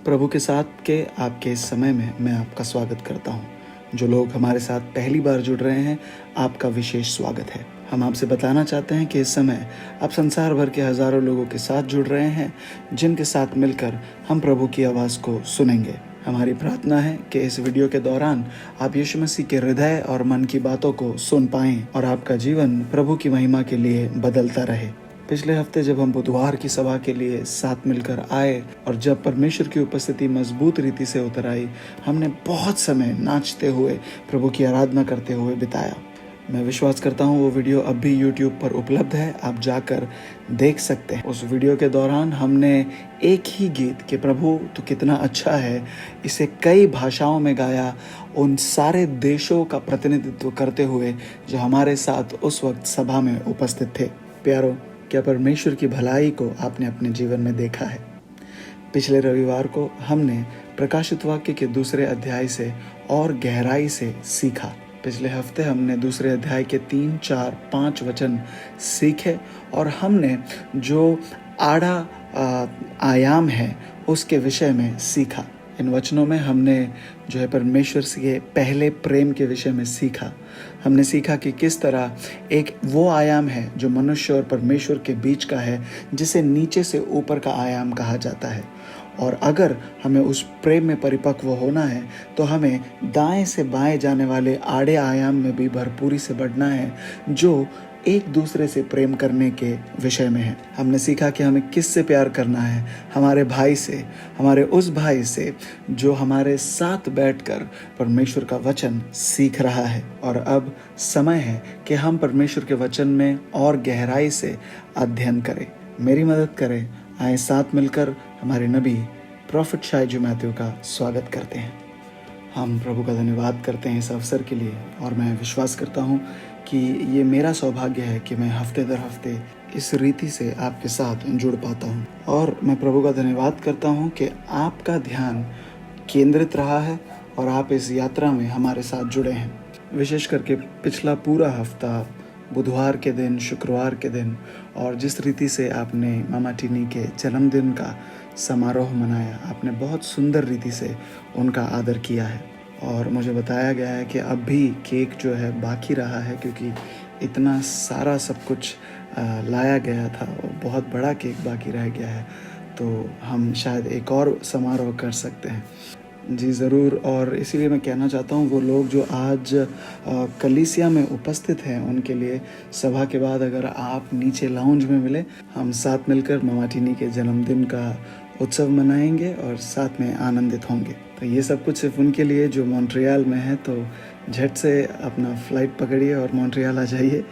प्रभु के साथ के आपके इस समय में मैं आपका स्वागत करता हूँ। जो लोग हमारे साथ पहली बार जुड़ रहे हैं, आपका विशेष स्वागत है। हम आपसे बताना चाहते हैं कि इस समय आप संसार भर के हज़ारों लोगों के साथ जुड़ रहे हैं, जिनके साथ मिलकर हम प्रभु की आवाज़ को सुनेंगे। हमारी प्रार्थना है कि इस वीडियो के दौरान आप यीशु मसीह के हृदय और मन की बातों को सुन पाएं और आपका जीवन प्रभु की महिमा के लिए बदलता रहे। पिछले हफ्ते जब हम बुधवार की सभा के लिए साथ मिलकर आए और जब परमेश्वर की उपस्थिति मजबूत रीति से उतर आई, हमने बहुत समय नाचते हुए प्रभु की आराधना करते हुए बिताया। मैं विश्वास करता हूँ वो वीडियो अब भी YouTube पर उपलब्ध है, आप जाकर देख सकते हैं। उस वीडियो के दौरान हमने एक ही गीत कि प्रभु तो कितना अच्छा है, इसे कई भाषाओं में गाया, उन सारे देशों का प्रतिनिधित्व करते हुए जो हमारे साथ उस वक्त सभा में उपस्थित थे। प्यारो, क्या परमेश्वर की भलाई को आपने अपने जीवन में देखा है? पिछले रविवार को हमने प्रकाशित वाक्य के दूसरे अध्याय से और गहराई से सीखा। पिछले हफ्ते हमने दूसरे अध्याय के 3, 4, 5 वचन सीखे और हमने जो आड़ा आयाम है उसके विषय में सीखा। इन वचनों में हमने जो है परमेश्वर से पहले प्रेम के विषय में सीखा। हमने सीखा कि किस तरह एक वो आयाम है जो मनुष्य और परमेश्वर के बीच का है, जिसे नीचे से ऊपर का आयाम कहा जाता है। और अगर हमें उस प्रेम में परिपक्व होना है तो हमें दाएं से बाएं जाने वाले आड़े आयाम में भी भरपूरी से बढ़ना है, जो एक दूसरे से प्रेम करने के विषय में है। हमने सीखा कि हमें किससे प्यार करना है, हमारे भाई से, हमारे उस भाई से जो हमारे साथ बैठकर परमेश्वर का वचन सीख रहा है। और अब समय है कि हम परमेश्वर के वचन में और गहराई से अध्ययन करें। मेरी मदद करें, आए साथ मिलकर हमारे नबी प्रॉफिट शायजू मैथ्यू का स्वागत करते हैं। हम प्रभु का धन्यवाद करते हैं इस अवसर के लिए, और मैं विश्वास करता हूँ कि ये मेरा सौभाग्य है कि मैं हफ्ते दर हफ्ते इस रीति से आपके साथ जुड़ पाता हूँ। और मैं प्रभु का धन्यवाद करता हूँ कि आपका ध्यान केंद्रित रहा है और आप इस यात्रा में हमारे साथ जुड़े हैं। विशेष करके पिछला पूरा हफ्ता, बुधवार के दिन, शुक्रवार के दिन, और जिस रीति से आपने मामा टीनी के जन्मदिन का समारोह मनाया, आपने बहुत सुंदर रीति से उनका आदर किया है। और मुझे बताया गया है कि अब भी केक जो है बाकी रहा है, क्योंकि इतना सारा सब कुछ लाया गया था और बहुत बड़ा केक बाकी रह गया है, तो हम शायद एक और समारोह कर सकते हैं। जी ज़रूर। और इसीलिए मैं कहना चाहता हूँ वो लोग जो आज कलीसिया में उपस्थित हैं, उनके लिए सभा के बाद अगर आप नीचे लाउंज में मिले, हम साथ मिलकर मामा टीनी के जन्मदिन का उत्सव मनाएंगे और साथ में आनंदित होंगे। तो ये सब कुछ सिर्फ उनके लिए जो मॉन्ट्रियल में है, तो झट से अपना फ़्लाइट पकड़िए और मॉन्ट्रियल आ जाइए।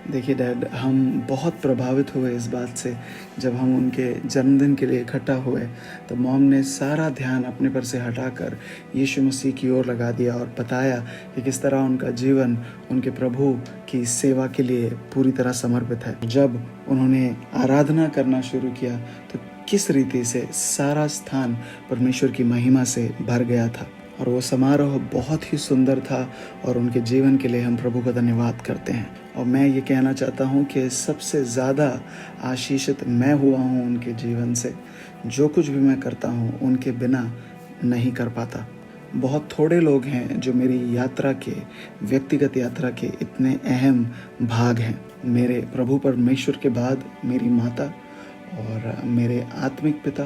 देखिए डैड, हम बहुत प्रभावित हुए इस बात से जब हम उनके जन्मदिन के लिए इकट्ठा हुए, तो मॉम ने सारा ध्यान अपने पर से हटाकर यीशु मसीह की ओर लगा दिया और बताया कि किस तरह उनका जीवन उनके प्रभु की सेवा के लिए पूरी तरह समर्पित है। जब उन्होंने आराधना करना शुरू किया तो किस रीति से सारा स्थान परमेश्वर की महिमा से भर गया था, और वो समारोह बहुत ही सुंदर था। और उनके जीवन के लिए हम प्रभु का धन्यवाद करते हैं। और मैं ये कहना चाहता हूँ कि सबसे ज़्यादा आशीषित मैं हुआ हूँ उनके जीवन से। जो कुछ भी मैं करता हूँ उनके बिना नहीं कर पाता। बहुत थोड़े लोग हैं जो मेरी यात्रा के, व्यक्तिगत यात्रा के इतने अहम भाग हैं। मेरे प्रभु परमेश्वर के बाद मेरी माता और मेरे आत्मिक पिता,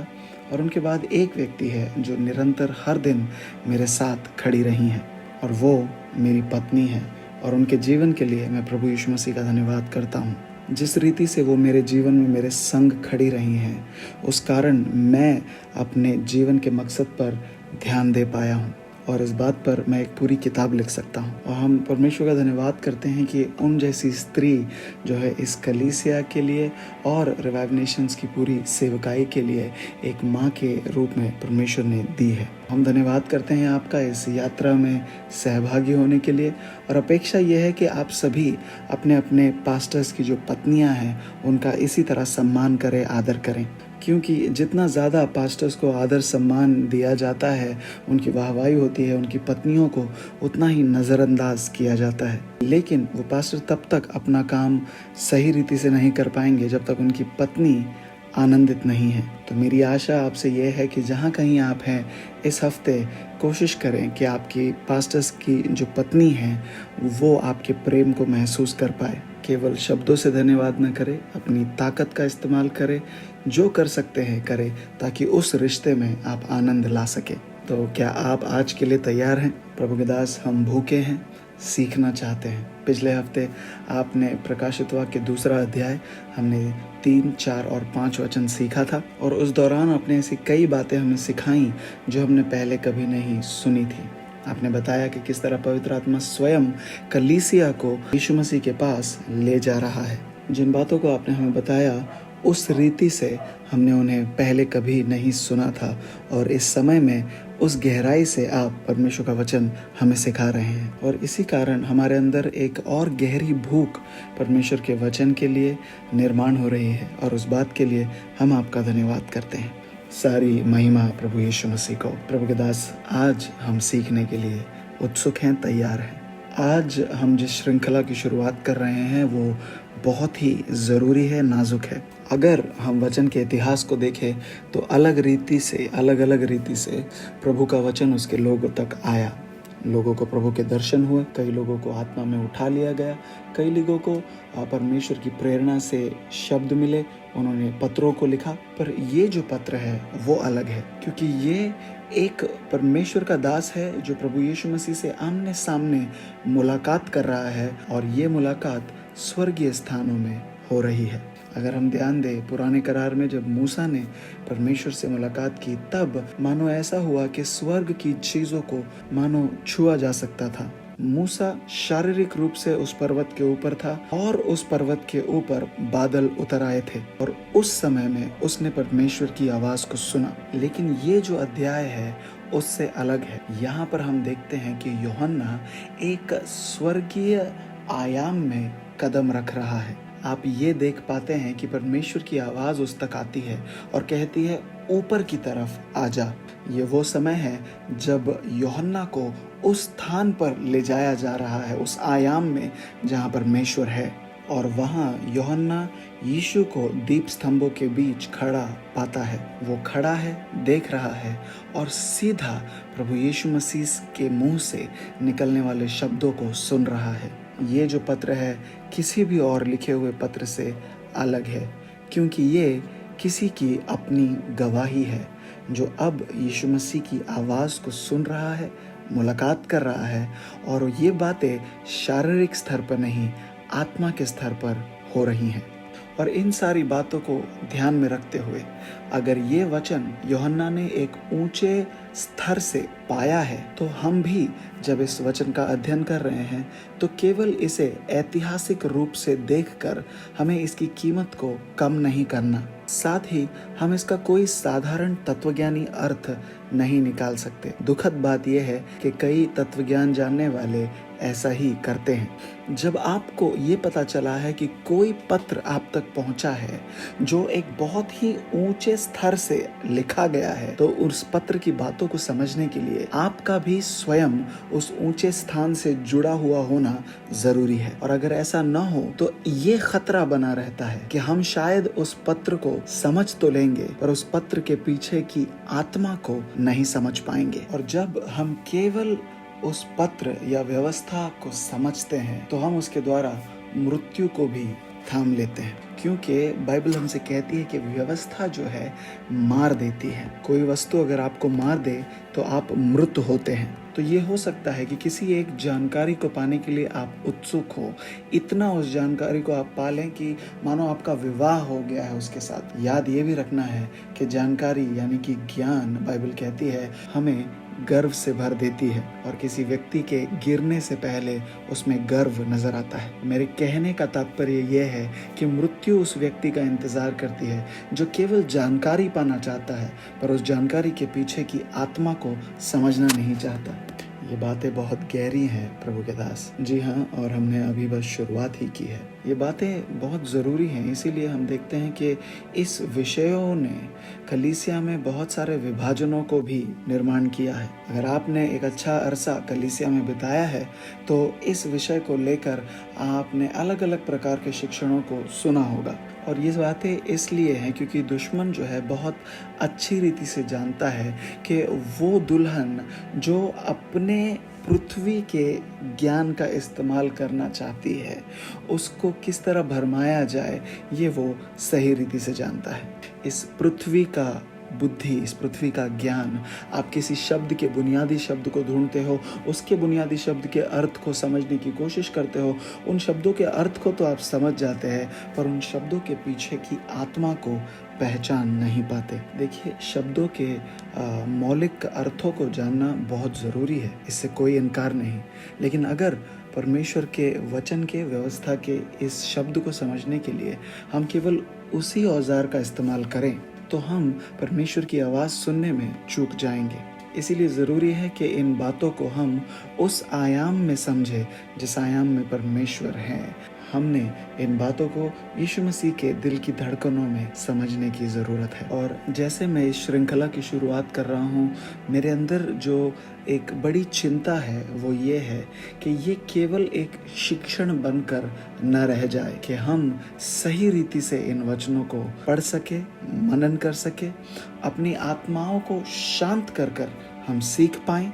और उनके बाद एक व्यक्ति है जो निरंतर हर दिन मेरे साथ खड़ी रही हैं, और वो मेरी पत्नी है। और उनके जीवन के लिए मैं प्रभु यीशु मसीह का धन्यवाद करता हूँ। जिस रीति से वो मेरे जीवन में मेरे संग खड़ी रही हैं, उस कारण मैं अपने जीवन के मकसद पर ध्यान दे पाया हूँ, और इस बात पर मैं एक पूरी किताब लिख सकता हूँ। और हम परमेश्वर का धन्यवाद करते हैं कि उन जैसी स्त्री जो है इस कलीसिया के लिए और रिवाइव नेशंस की पूरी सेवकाई के लिए एक माँ के रूप में परमेश्वर ने दी है। हम धन्यवाद करते हैं आपका इस यात्रा में सहभागी होने के लिए, और अपेक्षा यह है कि आप सभी अपने अपने पास्टर्स की जो पत्नियां हैं उनका इसी तरह सम्मान करें, आदर करें, क्योंकि जितना ज़्यादा पास्टर्स को आदर सम्मान दिया जाता है, उनकी वाहवाही होती है, उनकी पत्नियों को उतना ही नज़रअंदाज किया जाता है। लेकिन वो पास्टर तब तक अपना काम सही रीति से नहीं कर पाएंगे जब तक उनकी पत्नी आनंदित नहीं हैं। तो मेरी आशा आपसे ये है कि जहाँ कहीं आप हैं इस हफ्ते कोशिश करें कि आपकी पास्टर्स की जो पत्नी है वो आपके प्रेम को महसूस कर पाए। केवल शब्दों से धन्यवाद न करें, अपनी ताकत का इस्तेमाल करें, जो कर सकते हैं करें, ताकि उस रिश्ते में आप आनंद ला सकें। तो क्या आप आज के लिए तैयार हैं? प्रभु के दास, हम भूखे हैं, सीखना चाहते हैं। पिछले हफ्ते आपने प्रकाशित वाक्य 2 अध्याय हमने 3, 4 और 5 वचन सीखा था और उस दौरान आपने ऐसी कई बातें हमें सिखाई जो हमने पहले कभी नहीं सुनी थी। आपने बताया कि किस तरह पवित्र आत्मा स्वयं कलीसिया को यीशु मसीह के पास ले जा रहा है। जिन बातों को आपने हमें बताया उस रीति से हमने उन्हें पहले कभी नहीं सुना था और इस समय में उस गहराई से आप परमेश्वर का वचन हमें सिखा रहे हैं और इसी कारण हमारे अंदर एक और गहरी भूख परमेश्वर के वचन के लिए निर्माण हो रही है और उस बात के लिए हम आपका धन्यवाद करते हैं। सारी महिमा प्रभु यीशु मसीह को। प्रभु के दास, आज हम सीखने के लिए उत्सुक हैं, तैयार हैं। आज हम जिस श्रृंखला की शुरुआत कर रहे हैं वो बहुत ही ज़रूरी है, नाजुक है। अगर हम वचन के इतिहास को देखें तो अलग अलग रीति से प्रभु का वचन उसके लोगों तक आया। लोगों को प्रभु के दर्शन हुए, कई लोगों को आत्मा में उठा लिया गया, कई लोगों को परमेश्वर की प्रेरणा से शब्द मिले, उन्होंने पत्रों को लिखा। पर ये जो पत्र है वो अलग है, क्योंकि ये एक परमेश्वर का दास है जो प्रभु यीशु मसीह से आमने सामने मुलाकात कर रहा है और ये मुलाकात स्वर्गीय स्थानों में हो रही है। अगर हम ध्यान दें, पुराने करार में जब मूसा ने परमेश्वर से मुलाकात की तब मानो ऐसा हुआ कि स्वर्ग की चीज़ों को मानो छुआ जा सकता था। मूसा शारीरिक रूप से उस पर्वत के ऊपर था और उस पर्वत के ऊपर बादल उतर आए थे और उस समय में उसने परमेश्वर की आवाज को सुना। लेकिन ये जो अध्याय है उससे अलग है। यहाँ पर हम देखते हैं कि यूहन्ना एक स्वर्गीय आयाम में कदम रख रहा है। आप ये देख पाते हैं कि परमेश्वर की आवाज उस तक आती है और कहती है ऊपर की तरफ आ जा। ये वो समय है जब यूहन्ना को उस स्थान पर ले जाया जा रहा है, उस आयाम में जहाँ परमेश्वर है। और वहाँ यूहन्ना यीशु को दीप स्तंभों के बीच खड़ा पाता है। वो खड़ा है, देख रहा है और सीधा प्रभु यीशु मसीह के मुंह से निकलने वाले शब्दों को सुन रहा है। ये जो पत्र है किसी भी और लिखे हुए पत्र से अलग है, क्योंकि ये किसी की अपनी गवाही है जो अब यीशु मसीह की आवाज़ को सुन रहा है, मुलाकात कर रहा है और ये बातें शारीरिक स्तर पर नहीं, आत्मा के स्तर पर हो रही हैं। और इन सारी बातों को ध्यान में रखते हुए अगर ये वचन यूहन्ना ने एक ऊंचे स्तर से पाया है तो हम भी जब इस वचन का अध्ययन कर रहे हैं तो केवल इसे ऐतिहासिक रूप से देखकर हमें इसकी कीमत को कम नहीं करना। साथ ही हम इसका कोई साधारण तत्वज्ञानी अर्थ नहीं निकाल सकते। दुखद बात यह है कि कई तत्वज्ञान जानने वाले ऐसा ही करते हैं। जब आपको ये पता चला है कि कोई पत्र आप तक पहुंचा है जो एक बहुत ही ऊंचे स्तर से लिखा गया है, तो उस पत्र की बातों को समझने के लिए आपका भी स्वयं उस ऊंचे स्थान से जुड़ा हुआ होना जरूरी है। और अगर ऐसा न हो तो ये खतरा बना रहता है कि हम शायद उस पत्र को समझ तो लेंगे पर उस पत्र के पीछे की आत्मा को नहीं समझ पाएंगे। और जब हम केवल उस पत्र या व्यवस्था को समझते हैं तो हम उसके द्वारा मृत्यु को भी थाम लेते हैं, क्योंकि बाइबल हमसे कहती है कि व्यवस्था जो है मार देती है। कोई वस्तु अगर आपको मार दे तो आप मृत होते हैं। तो ये हो सकता है कि किसी एक जानकारी को पाने के लिए आप उत्सुक हो, इतना उस जानकारी को आप पा लें कि मानो आपका विवाह हो गया है उसके साथ। याद ये भी रखना है कि जानकारी यानी कि ज्ञान, बाइबल कहती है, हमें गर्व से भर देती है और किसी व्यक्ति के गिरने से पहले उसमें गर्व नजर आता है। मेरे कहने का तात्पर्य यह है कि मृत्यु उस व्यक्ति का इंतजार करती है जो केवल जानकारी पाना चाहता है पर उस जानकारी के पीछे की आत्मा को समझना नहीं चाहता। ये बातें बहुत गहरी हैं प्रभु के दास। जी हाँ, और हमने अभी बस शुरुआत ही की है। ये बातें बहुत ज़रूरी हैं। इसीलिए हम देखते हैं कि इस विषयों ने कलीसिया में बहुत सारे विभाजनों को भी निर्माण किया है। अगर आपने एक अच्छा अरसा कलीसिया में बिताया है तो इस विषय को लेकर आपने अलग अलग प्रकार के शिक्षणों को सुना होगा। और ये बातें इसलिए हैं क्योंकि दुश्मन जो है बहुत अच्छी रीति से जानता है कि वो दुल्हन जो अपने पृथ्वी के ज्ञान का इस्तेमाल करना चाहती है उसको किस तरह भरमाया जाए, ये वो सही रीति से जानता है। इस पृथ्वी का बुद्धि, इस पृथ्वी का ज्ञान, आप किसी शब्द के बुनियादी शब्द को ढूंढते हो, उसके बुनियादी शब्द के अर्थ को समझने की कोशिश करते हो, उन शब्दों के अर्थ को तो आप समझ जाते हैं पर उन शब्दों के पीछे की आत्मा को पहचान नहीं पाते। देखिए, शब्दों के मौलिक अर्थों को जानना बहुत ज़रूरी है, इससे कोई इनकार नहीं। लेकिन अगर परमेश्वर के वचन के, व्यवस्था के इस शब्द को समझने के लिए हम केवल उसी औजार का इस्तेमाल करें तो हम परमेश्वर की आवाज़ सुनने में चूक जाएंगे। इसीलिए ज़रूरी है कि इन बातों को हम उस आयाम में समझें जिस आयाम में परमेश्वर है। हमने इन बातों को यीशु मसीह के दिल की धड़कनों में समझने की ज़रूरत है। और जैसे मैं इस श्रृंखला की शुरुआत कर रहा हूँ, मेरे अंदर जो एक बड़ी चिंता है वो ये है कि ये केवल एक शिक्षण बनकर न रह जाए, कि हम सही रीति से इन वचनों को पढ़ सके, मनन कर सके, अपनी आत्माओं को शांत कर कर हम सीख पाएं।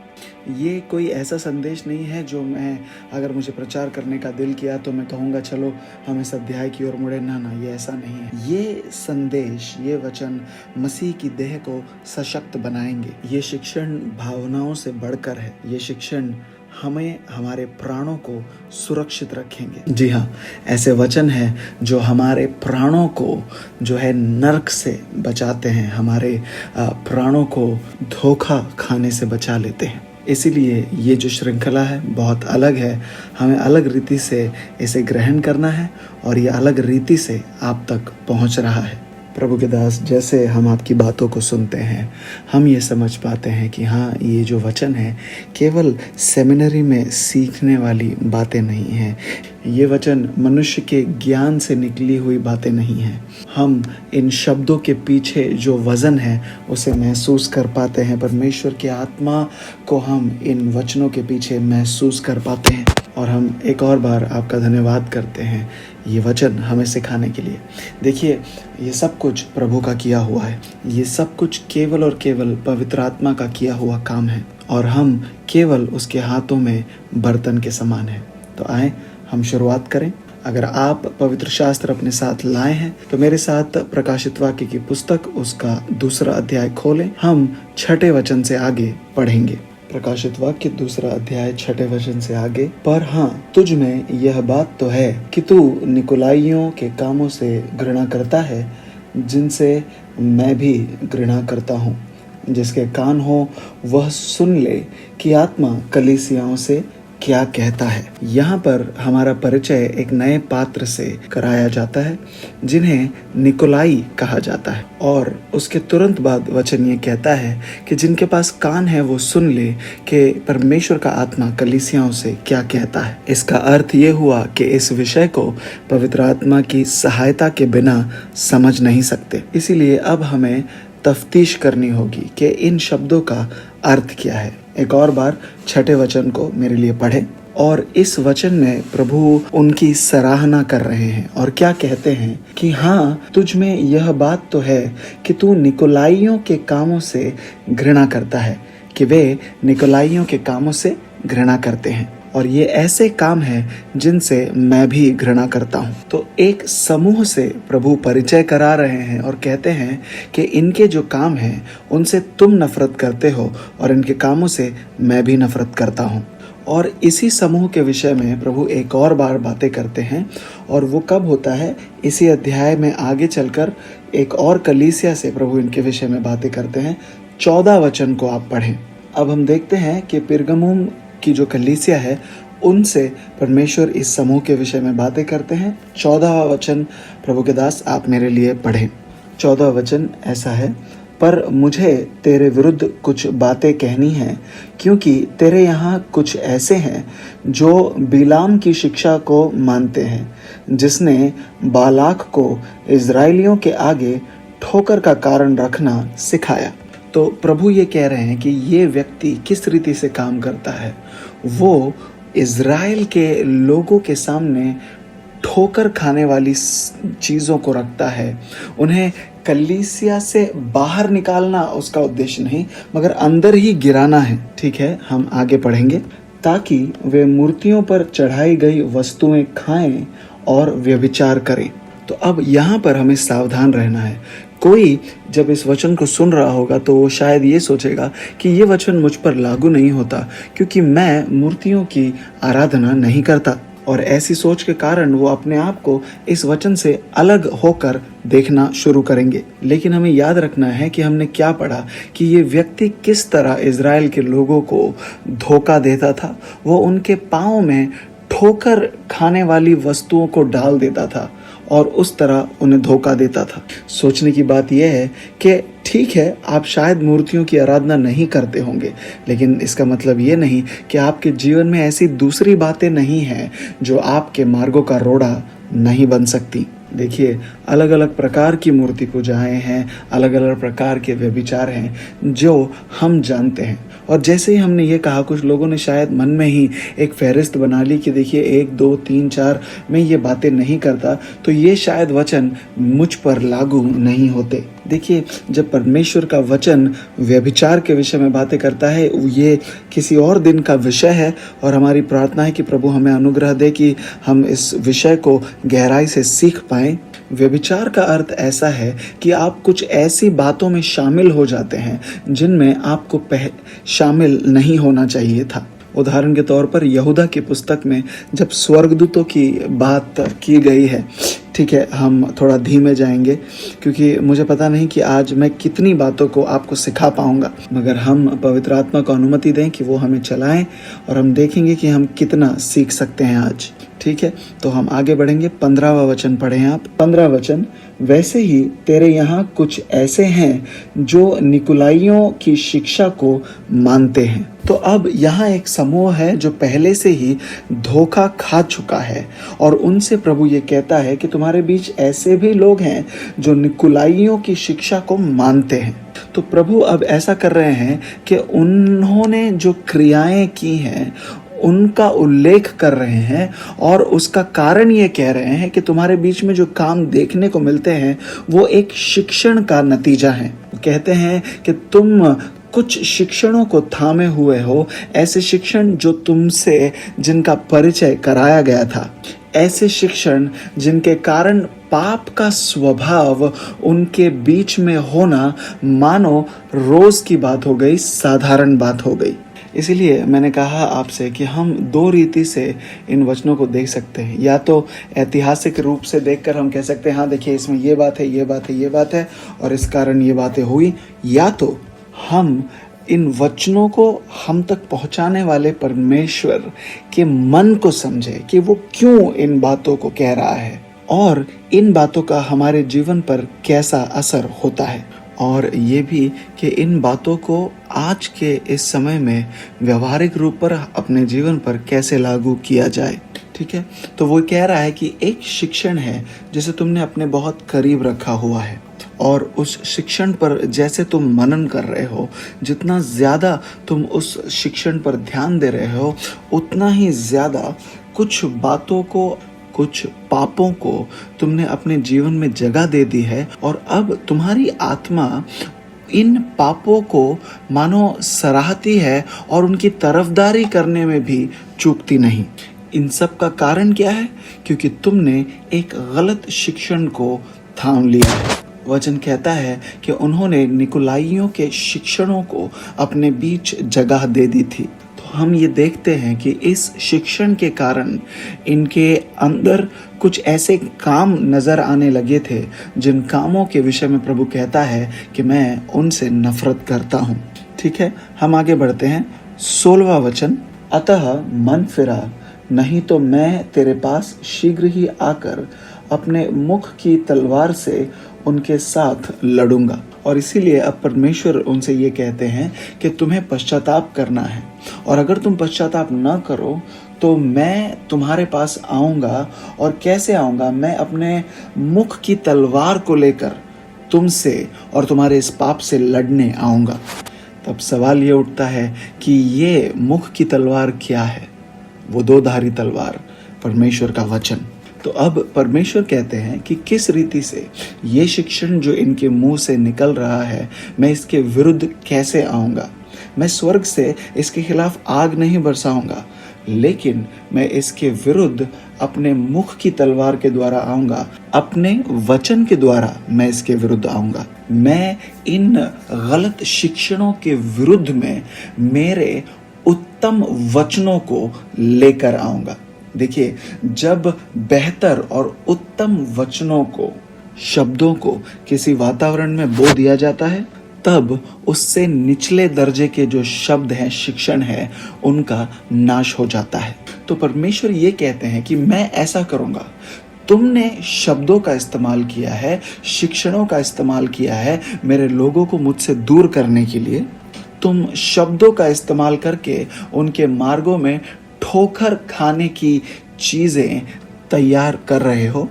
ये कोई ऐसा संदेश नहीं है जो मैं, अगर मुझे प्रचार करने का दिल किया तो मैं कहूँगा चलो हम इस अध्याय की ओर मुड़े। ना, ये ऐसा नहीं है। ये संदेश, ये वचन मसीह की देह को सशक्त बनाएंगे। ये शिक्षण भावनाओं से बढ़कर है। ये शिक्षण हमें, हमारे प्राणों को सुरक्षित रखेंगे। जी हाँ, ऐसे वचन हैं जो हमारे प्राणों को जो है नरक से बचाते हैं, हमारे प्राणों को धोखा खाने से बचा लेते हैं। इसीलिए ये जो श्रृंखला है बहुत अलग है। हमें अलग रीति से इसे ग्रहण करना है और ये अलग रीति से आप तक पहुंच रहा है। प्रभु के दास, जैसे हम आपकी बातों को सुनते हैं, हम ये समझ पाते हैं कि हाँ, ये जो वचन है केवल सेमिनरी में सीखने वाली बातें नहीं हैं। ये वचन मनुष्य के ज्ञान से निकली हुई बातें नहीं हैं। हम इन शब्दों के पीछे जो वज़न है उसे महसूस कर पाते हैं। परमेश्वर की आत्मा को हम इन वचनों के पीछे महसूस कर पाते हैं। और हम एक और बार आपका धन्यवाद करते हैं ये वचन हमें सिखाने के लिए। देखिए, ये सब कुछ प्रभु का किया हुआ है। ये सब कुछ केवल और केवल पवित्र आत्मा का किया हुआ काम है और हम केवल उसके हाथों में बर्तन के समान हैं। तो आए हम शुरुआत करें। अगर आप पवित्र शास्त्र अपने साथ लाए हैं तो मेरे साथ प्रकाशित वाक्य की पुस्तक उसका 2 अध्याय खोलें। हम 6 वचन से आगे पढ़ेंगे। प्रकाशित वाक्य 2 अध्याय 6 वचन से आगे। पर हाँ, तुझ में यह बात तो है कि तू निकोलाइयों के कामों से घृणा करता है, जिनसे मैं भी घृणा करता हूँ। जिसके कान हो वह सुन ले कि आत्मा कलीसियाओं से क्या कहता है। यहाँ पर हमारा परिचय एक नए पात्र से कराया जाता है जिन्हें निकोलाई कहा जाता है। और उसके तुरंत बाद वचन ये कहता है कि जिनके पास कान है वो सुन ले कि परमेश्वर का आत्मा कलीसियाओं से क्या कहता है। इसका अर्थ ये हुआ कि इस विषय को पवित्र आत्मा की सहायता के बिना समझ नहीं सकते। इसीलिए अब हमें तफ्तीश करनी होगी कि इन शब्दों का अर्थ क्या है। एक और बार 6 वचन को मेरे लिए पढ़ें। और इस वचन में प्रभु उनकी सराहना कर रहे हैं और क्या कहते हैं कि हाँ, तुझ में यह बात तो है कि तू निकोलाइयों के कामों से घृणा करता है, कि वे निकोलाइयों के कामों से घृणा करते हैं और ये ऐसे काम है जिनसे मैं भी घृणा करता हूँ। तो एक समूह से प्रभु परिचय करा रहे हैं और कहते हैं कि इनके जो काम हैं उनसे तुम नफरत करते हो और इनके कामों से मैं भी नफरत करता हूँ। और इसी समूह के विषय में प्रभु एक और बार बातें करते हैं और वो कब होता है, इसी अध्याय में आगे चलकर एक और कलीसिया से प्रभु इनके विषय में बातें करते हैं। 14 वचन को आप पढ़ें। अब हम देखते हैं कि पिरगमुम की जो कलीसिया है उनसे परमेश्वर इस समूह के विषय में बातें करते हैं। 14वां वचन प्रभु के दास आप मेरे लिए पढ़ें। 14वां वचन ऐसा है, पर मुझे तेरे विरुद्ध कुछ बातें कहनी हैं, क्योंकि तेरे यहाँ कुछ ऐसे हैं जो बिलाम की शिक्षा को मानते हैं, जिसने बालाक को इज़राइलियों के आगे ठोकर का कारण रखना सिखाया। तो प्रभु ये कह रहे हैं कि ये व्यक्ति किस रीति से काम करता है। वो इज़राइल के लोगों के सामने ठोकर खाने वाली चीज़ों को रखता है। उन्हें कलीसिया से बाहर निकालना उसका उद्देश्य नहीं, मगर अंदर ही गिराना है। ठीक है, हम आगे पढ़ेंगे। ताकि वे मूर्तियों पर चढ़ाई गई वस्तुएं खाएं और व्यभिचार करें। तो अब यहाँ पर हमें सावधान रहना है। कोई जब इस वचन को सुन रहा होगा तो वो शायद ये सोचेगा कि ये वचन मुझ पर लागू नहीं होता, क्योंकि मैं मूर्तियों की आराधना नहीं करता। और ऐसी सोच के कारण वो अपने आप को इस वचन से अलग होकर देखना शुरू करेंगे। लेकिन हमें याद रखना है कि हमने क्या पढ़ा, कि ये व्यक्ति किस तरह इज़राइल के लोगों को धोखा देता था। वो उनके पाँव में ठोकर खाने वाली वस्तुओं को डाल देता था और उस तरह उन्हें धोखा देता था। सोचने की बात यह है कि ठीक है, आप शायद मूर्तियों की आराधना नहीं करते होंगे, लेकिन इसका मतलब ये नहीं कि आपके जीवन में ऐसी दूसरी बातें नहीं हैं जो आपके मार्गों का रोड़ा नहीं बन सकती। देखिए, अलग अलग प्रकार की मूर्ति पूजाएं हैं, अलग अलग प्रकार के व्यभिचार हैं जो हम जानते हैं। और जैसे ही हमने ये कहा, कुछ लोगों ने शायद मन में ही एक फहरिस्त बना ली कि देखिए 1 2 3 4 मैं ये बातें नहीं करता, तो ये शायद वचन मुझ पर लागू नहीं होते। देखिए, जब परमेश्वर का वचन व्यभिचार के विषय में बातें करता है, ये किसी और दिन का विषय है और हमारी प्रार्थना है कि प्रभु हमें अनुग्रह दे कि हम इस विषय को गहराई से सीख पाएं। व्यभिचार का अर्थ ऐसा है कि आप कुछ ऐसी बातों में शामिल हो जाते हैं जिनमें आपको शामिल नहीं होना चाहिए था। उदाहरण के तौर पर यहूदा की पुस्तक में जब स्वर्गदूतों की बात की गई है, ठीक है, हम थोड़ा धीमे जाएंगे क्योंकि मुझे पता नहीं कि आज मैं कितनी बातों को आपको सिखा पाऊंगा, मगर हम पवित्र आत्मा को अनुमति दें कि वो हमें चलाएं और हम देखेंगे कि हम कितना सीख सकते हैं आज। ठीक है, तो हम आगे बढ़ेंगे। 15वां वचन पढ़ें आप। 15वां वचन, वैसे ही तेरे यहाँ कुछ ऐसे हैं जो निकुलाइयों की शिक्षा को मानते हैं। तो अब यहाँ एक समूह है जो पहले से ही धोखा खा चुका है और उनसे प्रभु ये कहता है कि तुम्हारे बीच ऐसे भी लोग हैं जो निकुलाइयों की शिक्षा को मानते हैं। तो प्रभु अब ऐसा कर रहे हैं कि उन्होंने जो क्रियाएं की हैं उनका उल्लेख कर रहे हैं और उसका कारण ये कह रहे हैं कि तुम्हारे बीच में जो काम देखने को मिलते हैं वो एक शिक्षण का नतीजा है। कहते हैं कि तुम कुछ शिक्षणों को थामे हुए हो, ऐसे शिक्षण जो तुमसे जिनका परिचय कराया गया था, ऐसे शिक्षण जिनके कारण पाप का स्वभाव उनके बीच में होना मानो रोज की बात हो गई, साधारण बात हो गई। इसीलिए मैंने कहा आपसे कि हम 2 रीति से इन वचनों को देख सकते हैं। या तो ऐतिहासिक रूप से देखकर हम कह सकते हैं हाँ देखिए इसमें ये बात है, ये बात है, ये बात है और इस कारण ये बातें हुई, या तो हम इन वचनों को हम तक पहुंचाने वाले परमेश्वर के मन को समझे कि वो क्यों इन बातों को कह रहा है और इन बातों का हमारे जीवन पर कैसा असर होता है, और ये भी कि इन बातों को आज के इस समय में व्यवहारिक रूप पर अपने जीवन पर कैसे लागू किया जाए। ठीक है, तो वो कह रहा है कि एक शिक्षण है जिसे तुमने अपने बहुत करीब रखा हुआ है और उस शिक्षण पर जैसे तुम मनन कर रहे हो, जितना ज़्यादा तुम उस शिक्षण पर ध्यान दे रहे हो, उतना ही ज़्यादा कुछ बातों को, कुछ पापों को तुमने अपने जीवन में जगह दे दी है और अब तुम्हारी आत्मा इन पापों को मानो सराहती है और उनकी तरफदारी करने में भी चूकती नहीं। इन सब का कारण क्या है? क्योंकि तुमने एक गलत शिक्षण को थाम लिया है। वचन कहता है कि उन्होंने निकुलाइयों के शिक्षणों को अपने बीच जगह दे दी थी। तो हम ये देखते हैं कि इस शिक्षण के कारण इनके अंदर कुछ ऐसे काम नजर आने लगे थे जिन कामों के विषय में प्रभु कहता है कि मैं उनसे नफरत करता हूँ। ठीक है, हम आगे बढ़ते हैं। 16वां वचन, अतः मन फिरा, नहीं तो मैं तेरे पास शीघ्र ही आकर अपने मुख की तलवार से उनके साथ लड़ूंगा और इसीलिए अब परमेश्वर उनसे ये कहते हैं कि तुम्हें पश्चाताप करना है, और अगर तुम पश्चाताप न करो तो मैं तुम्हारे पास आऊँगा। और कैसे आऊँगा? मैं अपने मुख की तलवार को लेकर तुमसे और तुम्हारे इस पाप से लड़ने आऊँगा। तब सवाल ये उठता है कि ये मुख की तलवार क्या है? वो दो धारी तलवार, परमेश्वर का वचन। तो अब परमेश्वर कहते हैं कि किस रीति से ये शिक्षण जो इनके मुंह से निकल रहा है, मैं इसके विरुद्ध कैसे आऊँगा। मैं स्वर्ग से इसके खिलाफ आग नहीं बरसाऊंगा, लेकिन मैं इसके विरुद्ध अपने मुख की तलवार के द्वारा आऊँगा, अपने वचन के द्वारा मैं इसके विरुद्ध आऊँगा। मैं इन गलत शिक्षणों के विरुद्ध में मेरे उत्तम वचनों को लेकर आऊँगा। देखिए, जब बेहतर और उत्तम वचनों को, शब्दों को किसी वातावरण में बो दिया जाता है, तब उससे निचले दर्जे के जो शब्द हैं, शिक्षण है, उनका नाश हो जाता है। तो परमेश्वर ये कहते हैं कि मैं ऐसा करूँगा। तुमने शब्दों का इस्तेमाल किया है, शिक्षणों का इस्तेमाल किया है मेरे लोगों को मुझसे दूर करने के लिए। तुम शब्दों का इस्तेमाल करके उनके मार्गों में ठोकर खाने की चीज़ें तैयार कर रहे हो।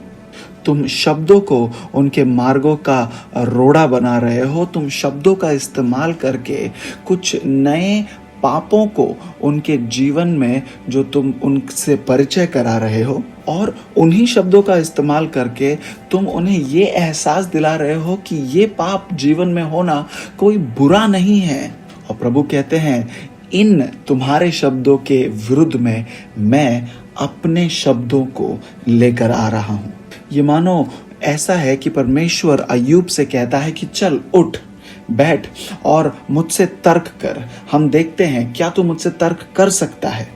तुम शब्दों को उनके मार्गों का रोड़ा बना रहे हो। तुम शब्दों का इस्तेमाल करके कुछ नए पापों को उनके जीवन में जो तुम उनसे परिचय करा रहे हो, और उन्हीं शब्दों का इस्तेमाल करके तुम उन्हें ये एहसास दिला रहे हो कि ये पाप जीवन में होना कोई बुरा नहीं है। और प्रभु कहते हैं, इन तुम्हारे शब्दों के विरुद्ध में मैं अपने शब्दों को लेकर आ रहा हूं। ये मानो ऐसा है कि परमेश्वर अय्यूब से कहता है कि चल उठ, बैठ और मुझसे तर्क कर। हम देखते हैं क्या तू मुझसे तर्क कर सकता है।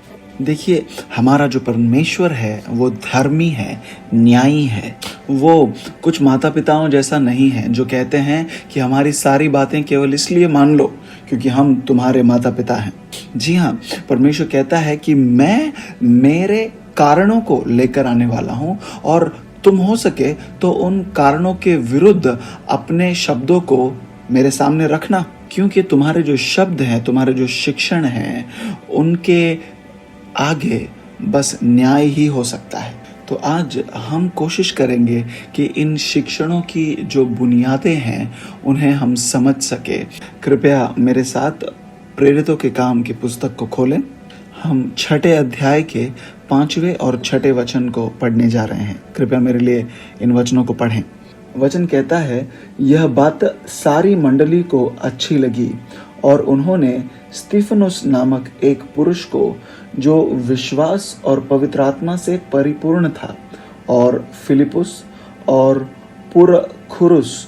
देखिए, हमारा जो परमेश्वर है वो धर्मी है, न्यायी है। वो कुछ माता पिताओं जैसा नहीं है जो कहते हैं कि हमारी सारी बातें केवल इसलिए मान लो क्योंकि हम तुम्हारे माता पिता हैं। जी हाँ, परमेश्वर कहता है कि मैं मेरे कारणों को लेकर आने वाला हूँ, और तुम हो सके तो उन कारणों के विरुद्ध अपने शब्दों को मेरे सामने रखना, क्योंकि तुम्हारे जो शब्द हैं, तुम्हारे जो शिक्षण हैं, उनके आगे बस न्याय ही हो सकता है। तो आज हम कोशिश करेंगे कि इन शिक्षणों की जो बुनियादें हैं उन्हें हम समझ सके। कृपया मेरे साथ प्रेरितों के काम की पुस्तक को खोलें। हम 6 अध्याय के 5वें और 6ठे वचन को पढ़ने जा रहे हैं। कृपया मेरे लिए इन वचनों को पढ़ें। वचन कहता है, यह बात सारी मंडली को अच्छी लगी, और उन्होंने स्तिफनुस नामक एक पुरुष को, जो विश्वास और पवित्र आत्मा से परिपूर्ण था, और फिलिपुस और पुरखुरुस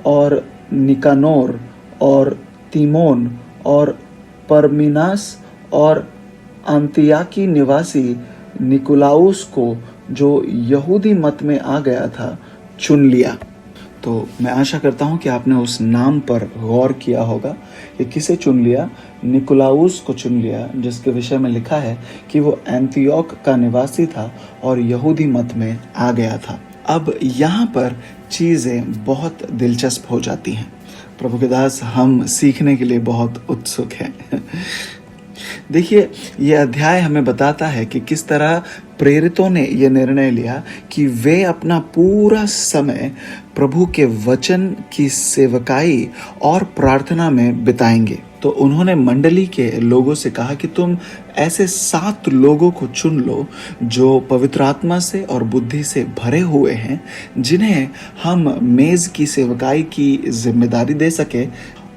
और निकानोर और तीमोन और परमिनास और अंतियाकी निवासी निकुलाउस को, जो यहूदी मत में आ गया था, चुन लिया। तो मैं आशा करता हूँ कि आपने उस नाम पर गौर किया होगा कि किसे चुन लिया। निकुलाउस को चुन लिया, जिसके विषय में लिखा है कि वो एंतियोक का निवासी था और यहूदी मत में आ गया था। अब यहाँ पर चीज़ें बहुत दिलचस्प हो जाती हैं। प्रभु के दास, हम सीखने के लिए बहुत उत्सुक हैं। देखिए, ये अध्याय हमें बताता है कि किस तरह प्रेरितों ने यह निर्णय लिया कि वे अपना पूरा समय प्रभु के वचन की सेवकाई और प्रार्थना में बिताएंगे। तो उन्होंने मंडली के लोगों से कहा कि तुम ऐसे 7 लोगों को चुन लो जो पवित्र आत्मा से और बुद्धि से भरे हुए हैं, जिन्हें हम मेज की सेवकाई की जिम्मेदारी दे सके,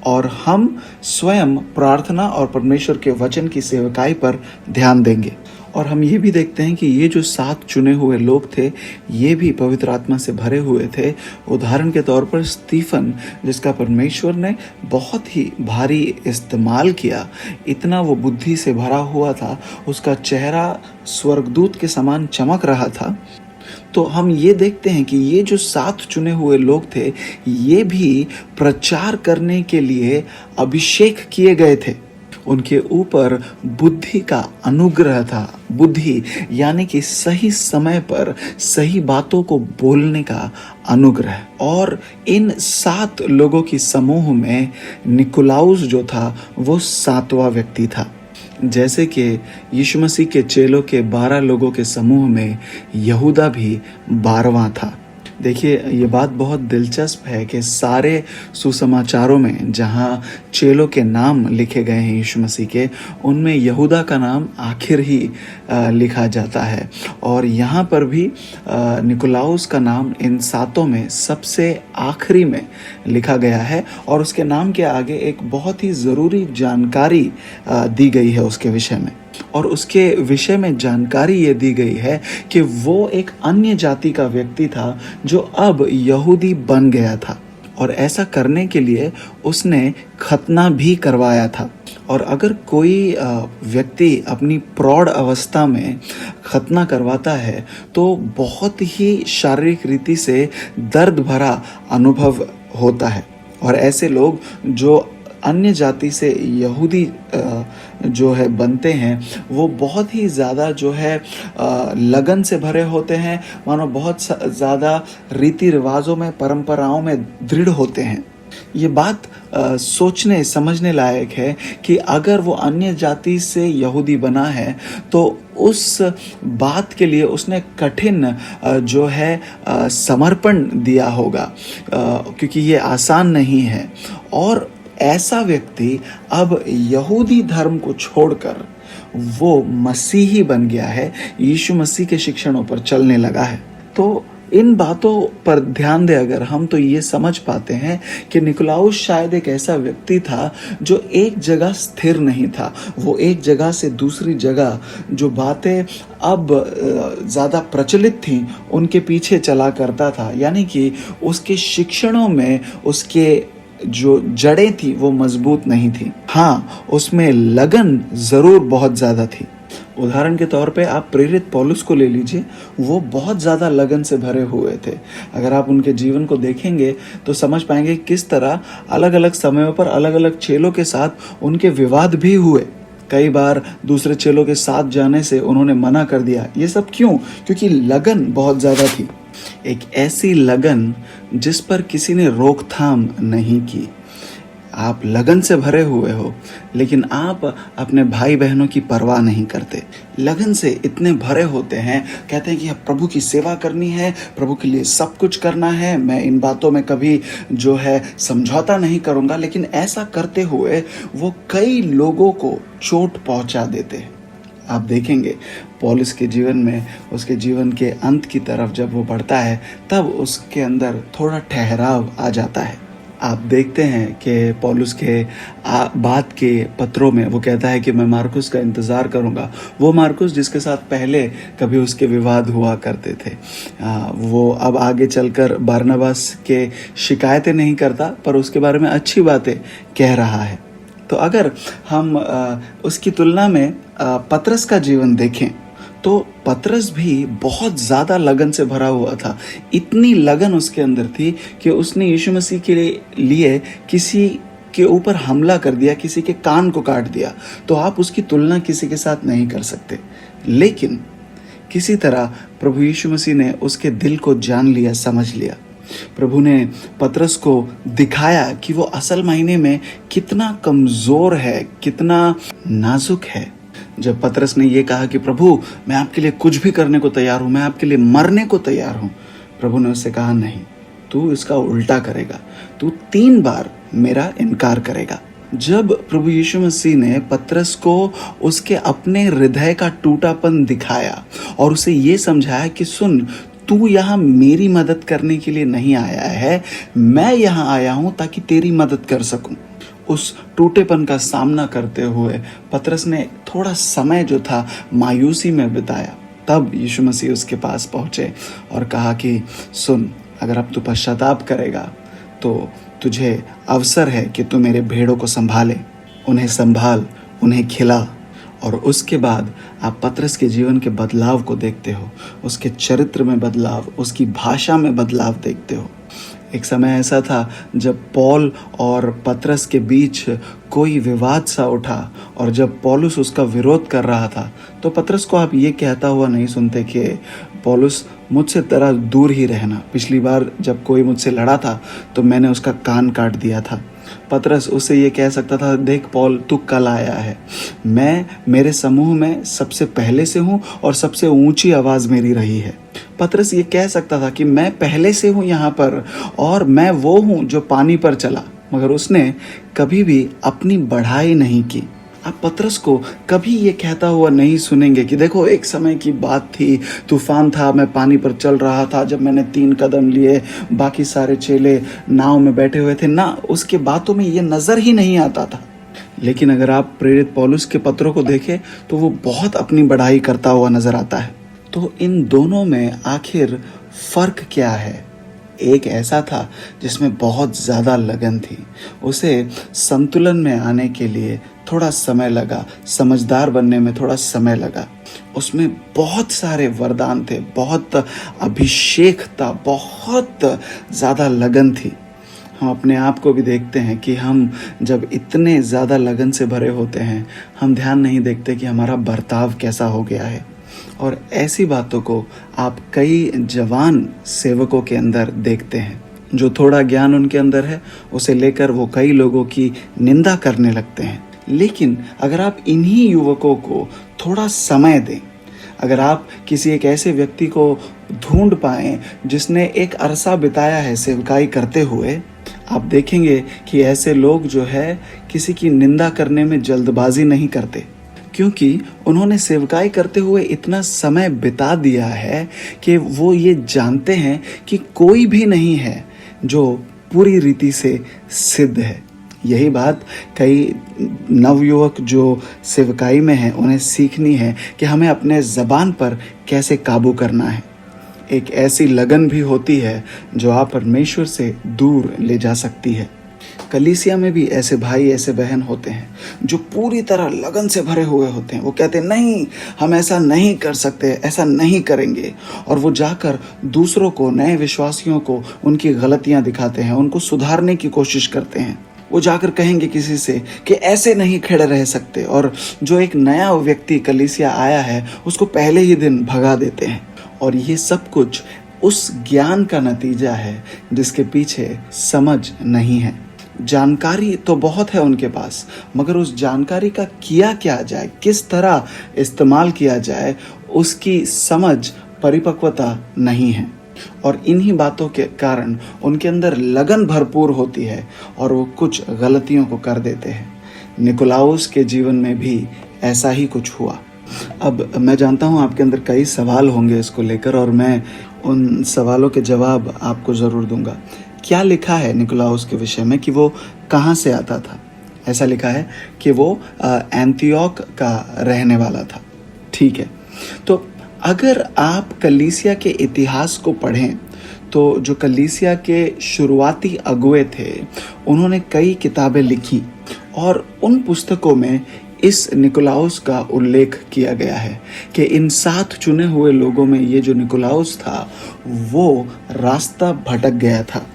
और हम स्वयं प्रार्थना और परमेश्वर के वचन की सेवकाई पर ध्यान देंगे। और हम ये भी देखते हैं कि ये जो 7 चुने हुए लोग थे, ये भी पवित्र आत्मा से भरे हुए थे। उदाहरण के तौर पर स्टीफन, जिसका परमेश्वर ने बहुत ही भारी इस्तेमाल किया, इतना वो बुद्धि से भरा हुआ था, उसका चेहरा स्वर्गदूत के समान चमक रहा था। तो हम ये देखते हैं कि ये जो 7 चुने हुए लोग थे, ये भी प्रचार करने के लिए अभिषेक किए गए थे। उनके ऊपर बुद्धि का अनुग्रह था। बुद्धि यानी कि सही समय पर सही बातों को बोलने का अनुग्रह। और इन 7 लोगों की समूह में निकोलाउस जो था वो 7वां व्यक्ति था। जैसे कि यीशु मसीह के चेलों के 12 लोगों के समूह में यहूदा भी 12वां था। देखिए, ये बात बहुत दिलचस्प है कि सारे सुसमाचारों में जहाँ चेलों के नाम लिखे गए हैं यीशु मसीह के, उनमें यहूदा का नाम आखिर ही लिखा जाता है। और यहाँ पर भी निकोलाउस का नाम इन 7 में सबसे आखिरी में लिखा गया है। और उसके नाम के आगे एक बहुत ही ज़रूरी जानकारी दी गई है उसके विषय में। और उसके विषय में जानकारी ये दी गई है कि वो एक अन्य जाति का व्यक्ति था जो अब यहूदी बन गया था। और ऐसा करने के लिए उसने खतना भी करवाया था। और अगर कोई व्यक्ति अपनी प्रौढ़ अवस्था में खतना करवाता है तो बहुत ही शारीरिक रीति से दर्द भरा अनुभव होता है। और ऐसे लोग जो अन्य जाति से यहूदी जो है बनते हैं, वो बहुत ही ज़्यादा जो है लगन से भरे होते हैं, मानो बहुत ज़्यादा रीति रिवाजों में, परंपराओं में दृढ़ होते हैं। ये बात सोचने समझने लायक है कि अगर वो अन्य जाति से यहूदी बना है तो उस बात के लिए उसने कठिन जो है समर्पण दिया होगा, क्योंकि ये आसान नहीं है। और ऐसा व्यक्ति अब यहूदी धर्म को छोड़कर वो मसीही बन गया है, यीशु मसीह के शिक्षणों पर चलने लगा है। तो इन बातों पर ध्यान दे अगर हम, तो ये समझ पाते हैं कि निकोलाउस शायद एक ऐसा व्यक्ति था जो एक जगह स्थिर नहीं था। वो एक जगह से दूसरी जगह जो बातें अब ज़्यादा प्रचलित थीं उनके पीछे चला करता था। यानी कि उसके शिक्षणों में उसके जो जड़ें थी वो मजबूत नहीं थी। हाँ, उसमें लगन ज़रूर बहुत ज़्यादा थी। उदाहरण के तौर पे आप प्रेरित पौलुस को ले लीजिए, वो बहुत ज़्यादा लगन से भरे हुए थे। अगर आप उनके जीवन को देखेंगे तो समझ पाएंगे किस तरह अलग अलग समयों पर अलग अलग चेलों के साथ उनके विवाद भी हुए। कई बार दूसरे चेलों के साथ जाने से उन्होंने मना कर दिया। ये सब क्यों? क्योंकि लगन बहुत ज़्यादा थी। एक ऐसी लगन जिस पर किसी ने रोकथाम नहीं की। आप लगन से भरे हुए हो, लेकिन आप अपने भाई बहनों की परवाह नहीं करते। लगन से इतने भरे होते हैं, कहते हैं कि प्रभु की सेवा करनी है, प्रभु के लिए सब कुछ करना है, मैं इन बातों में कभी जो है समझौता नहीं करूँगा। लेकिन ऐसा करते हुए वो कई लोगों को चोट पहुँचा देते हैं। आप देखेंगे पौलुस के जीवन में, उसके जीवन के अंत की तरफ जब वो बढ़ता है तब उसके अंदर थोड़ा ठहराव आ जाता है। आप देखते हैं कि पौलुस के बाद के पत्रों में वो कहता है कि मैं मार्कुस का इंतज़ार करूंगा। वो मार्कुस जिसके साथ पहले कभी उसके विवाद हुआ करते थे, वो अब आगे चलकर बरनबास के शिकायतें नहीं करता, पर उसके बारे में अच्छी बातें कह रहा है। तो अगर हम उसकी तुलना में पतरस का जीवन देखें तो पतरस भी बहुत ज़्यादा लगन से भरा हुआ था। इतनी लगन उसके अंदर थी कि उसने यीशु मसीह के लिए किसी के ऊपर हमला कर दिया, किसी के कान को काट दिया। तो आप उसकी तुलना किसी के साथ नहीं कर सकते। लेकिन किसी तरह प्रभु यीशु मसीह ने उसके दिल को जान लिया, समझ लिया। प्रभु ने पतरस को दिखाया कि वो असल मायने में कितना कमज़ोर है, कितना नाजुक है। जब पतरस ने ये कहा कि प्रभु मैं आपके लिए कुछ भी करने को तैयार हूँ, मैं आपके लिए मरने को तैयार हूँ, प्रभु ने उससे कहा नहीं, तू इसका उल्टा करेगा, तू 3 बार मेरा इनकार करेगा। जब प्रभु यीशु मसीह ने पतरस को उसके अपने हृदय का टूटापन दिखाया और उसे ये समझाया कि सुन, तू यहाँ मेरी मदद करने के लिए नहीं आया है, मैं यहाँ आया हूँ ताकि तेरी मदद कर सकूँ। उस टूटेपन का सामना करते हुए पतरस ने थोड़ा समय जो था मायूसी में बिताया। तब यीशु मसीह उसके पास पहुँचे और कहा कि सुन, अगर अब तू पश्चाताप करेगा तो तुझे अवसर है कि तू मेरे भेड़ों को संभाले, उन्हें संभाल, उन्हें खिला। और उसके बाद आप पतरस के जीवन के बदलाव को देखते हो, उसके चरित्र में बदलाव, उसकी भाषा में बदलाव देखते हो। एक समय ऐसा था जब पौल और पतरस के बीच कोई विवाद सा उठा, और जब पौलुस उसका विरोध कर रहा था तो पतरस को आप ये कहता हुआ नहीं सुनते कि पौलुस मुझसे तेरा दूर ही रहना। पिछली बार जब कोई मुझसे लड़ा था तो मैंने उसका कान काट दिया था। पतरस उससे ये कह सकता था, देख पौल, तू कल आया है, मैं मेरे समूह में सबसे पहले से हूँ और सबसे ऊंची आवाज़ मेरी रही है। पतरस ये कह सकता था कि मैं पहले से हूँ यहाँ पर और मैं वो हूँ जो पानी पर चला, मगर उसने कभी भी अपनी बढ़ाई नहीं की। आप पतरस को कभी ये कहता हुआ नहीं सुनेंगे कि देखो एक समय की बात थी, तूफान था, मैं पानी पर चल रहा था, जब मैंने 3 कदम लिए बाकी सारे चेले नाव में बैठे हुए थे ना, उसके बातों में ये नज़र ही नहीं आता था। लेकिन अगर आप प्रेरित पौलुस के पत्रों को देखें तो वो बहुत अपनी बढ़ाई करता हुआ नजर आता है। तो इन दोनों में आखिर फ़र्क क्या है? एक ऐसा था जिसमें बहुत ज़्यादा लगन थी, उसे संतुलन में आने के लिए थोड़ा समय लगा, समझदार बनने में थोड़ा समय लगा। उसमें बहुत सारे वरदान थे, बहुत अभिषेक था, बहुत ज़्यादा लगन थी। हम अपने आप को भी देखते हैं कि हम जब इतने ज़्यादा लगन से भरे होते हैं, हम ध्यान नहीं देखते कि हमारा बर्ताव कैसा हो गया है। और ऐसी बातों को आप कई जवान सेवकों के अंदर देखते हैं। जो थोड़ा ज्ञान उनके अंदर है, उसे लेकर वो कई लोगों की निंदा करने लगते हैं। लेकिन अगर आप इन्हीं युवकों को थोड़ा समय दें, अगर आप किसी एक ऐसे व्यक्ति को ढूंढ पाएं जिसने एक अरसा बिताया है सेवकाई करते हुए, आप देखेंगे कि ऐसे लोग जो है किसी की निंदा करने में जल्दबाजी नहीं करते, क्योंकि उन्होंने सेवकाई करते हुए इतना समय बिता दिया है कि वो ये जानते हैं कि कोई भी नहीं है जो पूरी रीति से सिद्ध है। यही बात कई नवयुवक जो सेवकाई में हैं उन्हें सीखनी है कि हमें अपने ज़बान पर कैसे काबू करना है। एक ऐसी लगन भी होती है जो आप परमेश्वर से दूर ले जा सकती है। कलीसिया में भी ऐसे भाई ऐसे बहन होते हैं जो पूरी तरह लगन से भरे हुए होते हैं। वो कहते हैं नहीं, हम ऐसा नहीं कर सकते, ऐसा नहीं करेंगे, और वो जाकर दूसरों को, नए विश्वासियों को उनकी गलतियां दिखाते हैं, उनको सुधारने की कोशिश करते हैं। वो जाकर कहेंगे किसी से कि ऐसे नहीं खड़े रह सकते, और जो एक नया व्यक्ति कलीसिया आया है उसको पहले ही दिन भगा देते हैं। और ये सब कुछ उस ज्ञान का नतीजा है जिसके पीछे समझ नहीं है। जानकारी तो बहुत है उनके पास, मगर उस जानकारी का किया क्या जाए, किस तरह इस्तेमाल किया जाए, उसकी समझ, परिपक्वता नहीं है। और इन्हीं बातों के कारण उनके अंदर लगन भरपूर होती है और वो कुछ गलतियों को कर देते हैं। निकोलाउस के जीवन में भी ऐसा ही कुछ हुआ। अब मैं जानता हूँ आपके अंदर कई सवाल होंगे इसको लेकर, और मैं उन सवालों के जवाब आपको ज़रूर दूंगा। क्या लिखा है निकोलाउस के विषय में कि वो कहाँ से आता था? ऐसा लिखा है कि वो एंटियोक का रहने वाला था। ठीक है, तो अगर आप कलीसिया के इतिहास को पढ़ें तो जो कलीसिया के शुरुआती अगुए थे उन्होंने कई किताबें लिखी, और उन पुस्तकों में इस निकोलाउस का उल्लेख किया गया है कि इन 7 चुने हुए लोगों में ये जो निकोलाउस था वो रास्ता भटक गया था।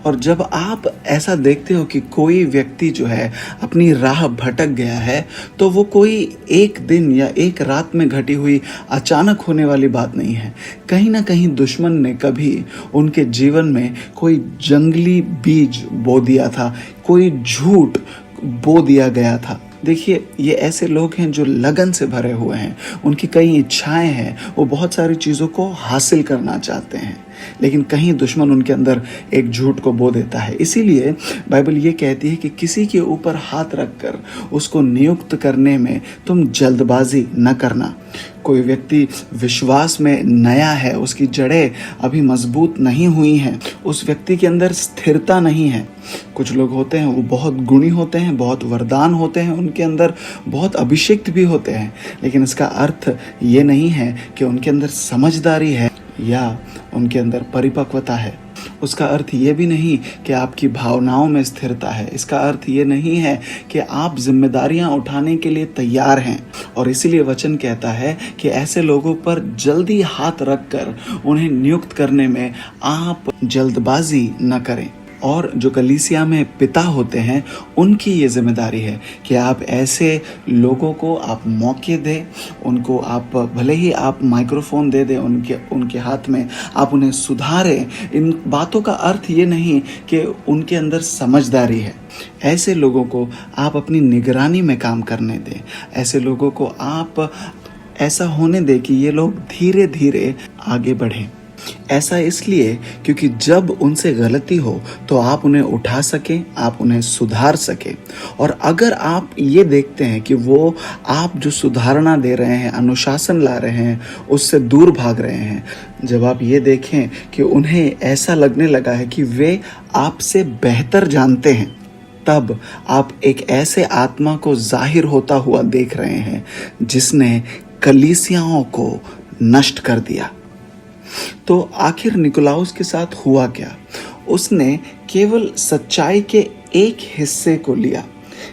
और जब आप ऐसा देखते हो कि कोई व्यक्ति जो है अपनी राह भटक गया है, तो वो कोई एक दिन या एक रात में घटी हुई अचानक होने वाली बात नहीं है। कहीं ना कहीं दुश्मन ने कभी उनके जीवन में कोई जंगली बीज बो दिया था, कोई झूठ बो दिया गया था। देखिए, ये ऐसे लोग हैं जो लगन से भरे हुए हैं, उनकी कई इच्छाएं हैं, वो बहुत सारी चीज़ों को हासिल करना चाहते हैं, लेकिन कहीं दुश्मन उनके अंदर एक झूठ को बो देता है। इसीलिए बाइबल ये कहती है कि किसी के ऊपर हाथ रखकर उसको नियुक्त करने में तुम जल्दबाजी न करना। कोई व्यक्ति विश्वास में नया है, उसकी जड़ें अभी मजबूत नहीं हुई हैं, उस व्यक्ति के अंदर स्थिरता नहीं है। कुछ लोग होते हैं वो बहुत गुणी होते हैं, बहुत वरदान होते हैं उनके अंदर, बहुत अभिषिक्त भी होते हैं, लेकिन इसका अर्थ ये नहीं है कि उनके अंदर समझदारी है या उनके अंदर परिपक्वता है। उसका अर्थ ये भी नहीं कि आपकी भावनाओं में स्थिरता है। इसका अर्थ ये नहीं है कि आप जिम्मेदारियां उठाने के लिए तैयार हैं। और इसीलिए वचन कहता है कि ऐसे लोगों पर जल्दी हाथ रखकर उन्हें नियुक्त करने में आप जल्दबाजी न करें। और जो कलीसिया में पिता होते हैं उनकी ये जिम्मेदारी है कि आप ऐसे लोगों को आप मौके दें, उनको आप भले ही आप माइक्रोफोन दे दें उनके हाथ में, आप उन्हें सुधारें। इन बातों का अर्थ ये नहीं कि उनके अंदर समझदारी है। ऐसे लोगों को आप अपनी निगरानी में काम करने दें। ऐसे लोगों को आप ऐसा होने दें कि ये लोग धीरे धीरे आगे बढ़ें। ऐसा इसलिए क्योंकि जब उनसे गलती हो तो आप उन्हें उठा सकें, आप उन्हें सुधार सकें। और अगर आप ये देखते हैं कि वो आप जो सुधारना दे रहे हैं, अनुशासन ला रहे हैं, उससे दूर भाग रहे हैं, जब आप ये देखें कि उन्हें ऐसा लगने लगा है कि वे आपसे बेहतर जानते हैं, तब आप एक ऐसे आत्मा को जाहिर होता हुआ देख रहे हैं जिसने कलीसियाओं को नष्ट कर दिया। तो आखिर निकोलाउस के साथ हुआ क्या? उसने केवल सच्चाई के एक हिस्से को लिया।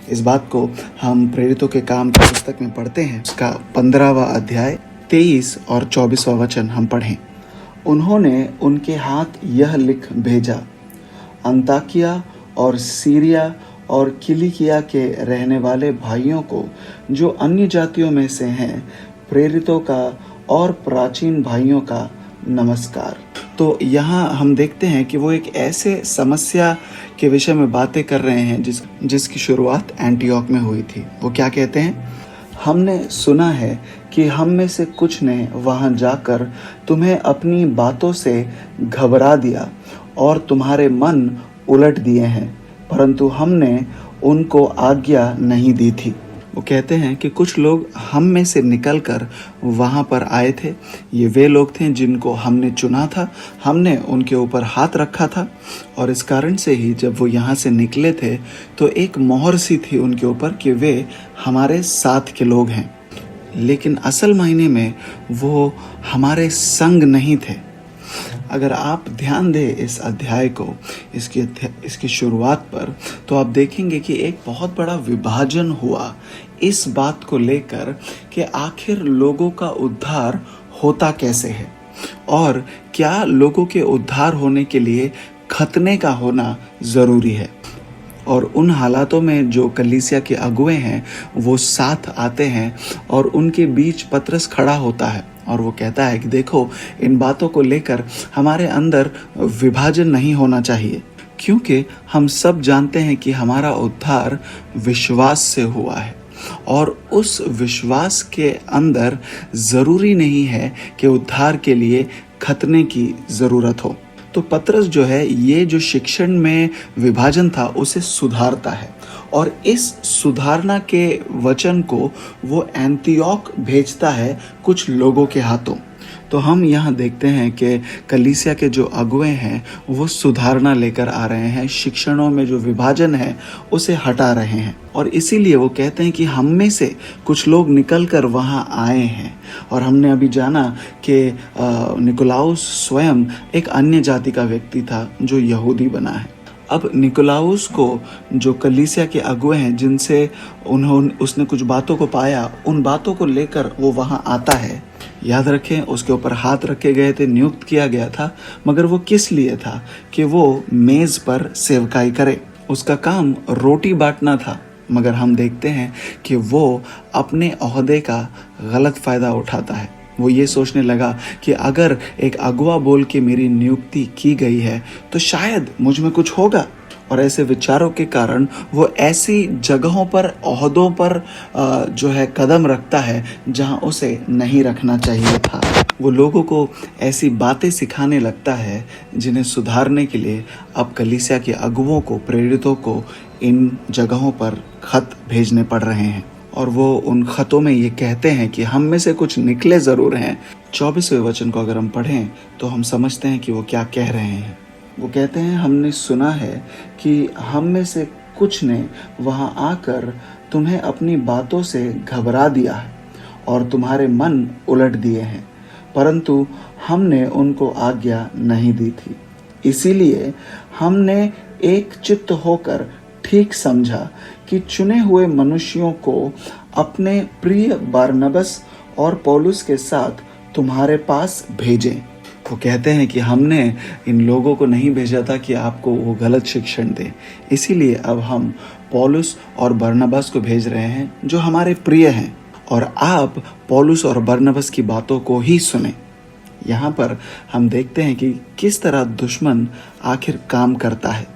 इस बात को हम प्रेरितों के काम की पुस्तक में पढ़ते हैं। उसका 15वां अध्याय 23 और 24वां वचन हम पढ़ें। उन्होंने उनके हाथ यह लिख भेजा, अंताकिया और सीरिया और किलिकिया के रहने वाले भाइयों को जो अन्य जातियों में से हैं, प्रेरितों का और प्राचीन भाइयों का नमस्कार। तो यहाँ हम देखते हैं कि वो एक ऐसे समस्या के विषय में बातें कर रहे हैं जिसकी शुरुआत एंटियोक में हुई थी। वो क्या कहते हैं? हमने सुना है कि हम में से कुछ ने वहाँ जाकर तुम्हें अपनी बातों से घबरा दिया और तुम्हारे मन उलट दिए हैं, परंतु हमने उनको आज्ञा नहीं दी थी। वो कहते हैं कि कुछ लोग हम में से निकलकर वहाँ पर आए थे। ये वे लोग थे जिनको हमने चुना था, हमने उनके ऊपर हाथ रखा था, और इस कारण से ही जब वो यहाँ से निकले थे तो एक मोहर सी थी उनके ऊपर कि वे हमारे साथ के लोग हैं। लेकिन असल मायने में वो हमारे संग नहीं थे। अगर आप ध्यान दें इस अध्याय को, इसकी शुरुआत पर, तो आप देखेंगे कि एक बहुत बड़ा विभाजन हुआ इस बात को लेकर कि आखिर लोगों का उद्धार होता कैसे है और क्या लोगों के उद्धार होने के लिए खतने का होना ज़रूरी है। और उन हालातों में जो कलीसिया के अगुए हैं वो साथ आते हैं और उनके बीच पतरस खड़ा होता है और वो कहता है कि देखो, इन बातों को लेकर हमारे अंदर विभाजन नहीं होना चाहिए, क्योंकि हम सब जानते हैं कि हमारा उद्धार विश्वास से हुआ है और उस विश्वास के अंदर ज़रूरी नहीं है कि उद्धार के लिए खतने की ज़रूरत हो। तो पतरस जो है, ये जो शिक्षण में विभाजन था उसे सुधारता है और इस सुधारना के वचन को वो एंटियोक भेजता है कुछ लोगों के हाथों। तो हम यहाँ देखते हैं कि कलीसिया के जो अगुए हैं वो सुधारना लेकर आ रहे हैं, शिक्षणों में जो विभाजन है उसे हटा रहे हैं। और इसीलिए वो कहते हैं कि हम में से कुछ लोग निकल कर वहाँ आए हैं। और हमने अभी जाना कि निकोलाउस स्वयं एक अन्य जाति का व्यक्ति था जो यहूदी बना है। अब निकोलाउस को जो कलीसिया के अगुए हैं जिनसे उसने कुछ बातों को पाया, उन बातों को लेकर वो वहाँ आता है। याद रखें, उसके ऊपर हाथ रखे गए थे, नियुक्त किया गया था, मगर वो किस लिए था? कि वो मेज़ पर सेवकाई करे। उसका काम रोटी बांटना था, मगर हम देखते हैं कि वो अपने ओहदे का गलत फ़ायदा उठाता है। वो ये सोचने लगा कि अगर एक अगुआ बोल के मेरी नियुक्ति की गई है तो शायद मुझ में कुछ होगा। और ऐसे विचारों के कारण वो ऐसी जगहों पर, ओहदों पर जो है कदम रखता है जहां उसे नहीं रखना चाहिए था। वो लोगों को ऐसी बातें सिखाने लगता है जिन्हें सुधारने के लिए अब कलीसिया के अगुओं को, प्रेरितों को इन जगहों पर खत भेजने पड़ रहे हैं। और वो उन खतों में ये कहते हैं कि हम में से कुछ निकले ज़रूर हैं। 24वें वचन को अगर हम पढ़ें तो हम समझते हैं कि वो क्या कह रहे हैं। वो कहते हैं, हमने सुना है कि हम में से कुछ ने वहाँ आकर तुम्हें अपनी बातों से घबरा दिया है और तुम्हारे मन उलट दिए हैं, परंतु हमने उनको आज्ञा नहीं दी थी। इसीलिए हमने एक चित्त होकर ठीक समझा कि चुने हुए मनुष्यों को अपने प्रिय बरनबास और पौलुस के साथ तुम्हारे पास भेजें। वो कहते हैं कि हमने इन लोगों को नहीं भेजा था कि आपको वो गलत शिक्षण दे, इसीलिए अब हम पौलुस और बरनबास को भेज रहे हैं जो हमारे प्रिय हैं, और आप पौलुस और बरनबास की बातों को ही सुने। यहाँ पर हम देखते हैं कि किस तरह दुश्मन आखिर काम करता है।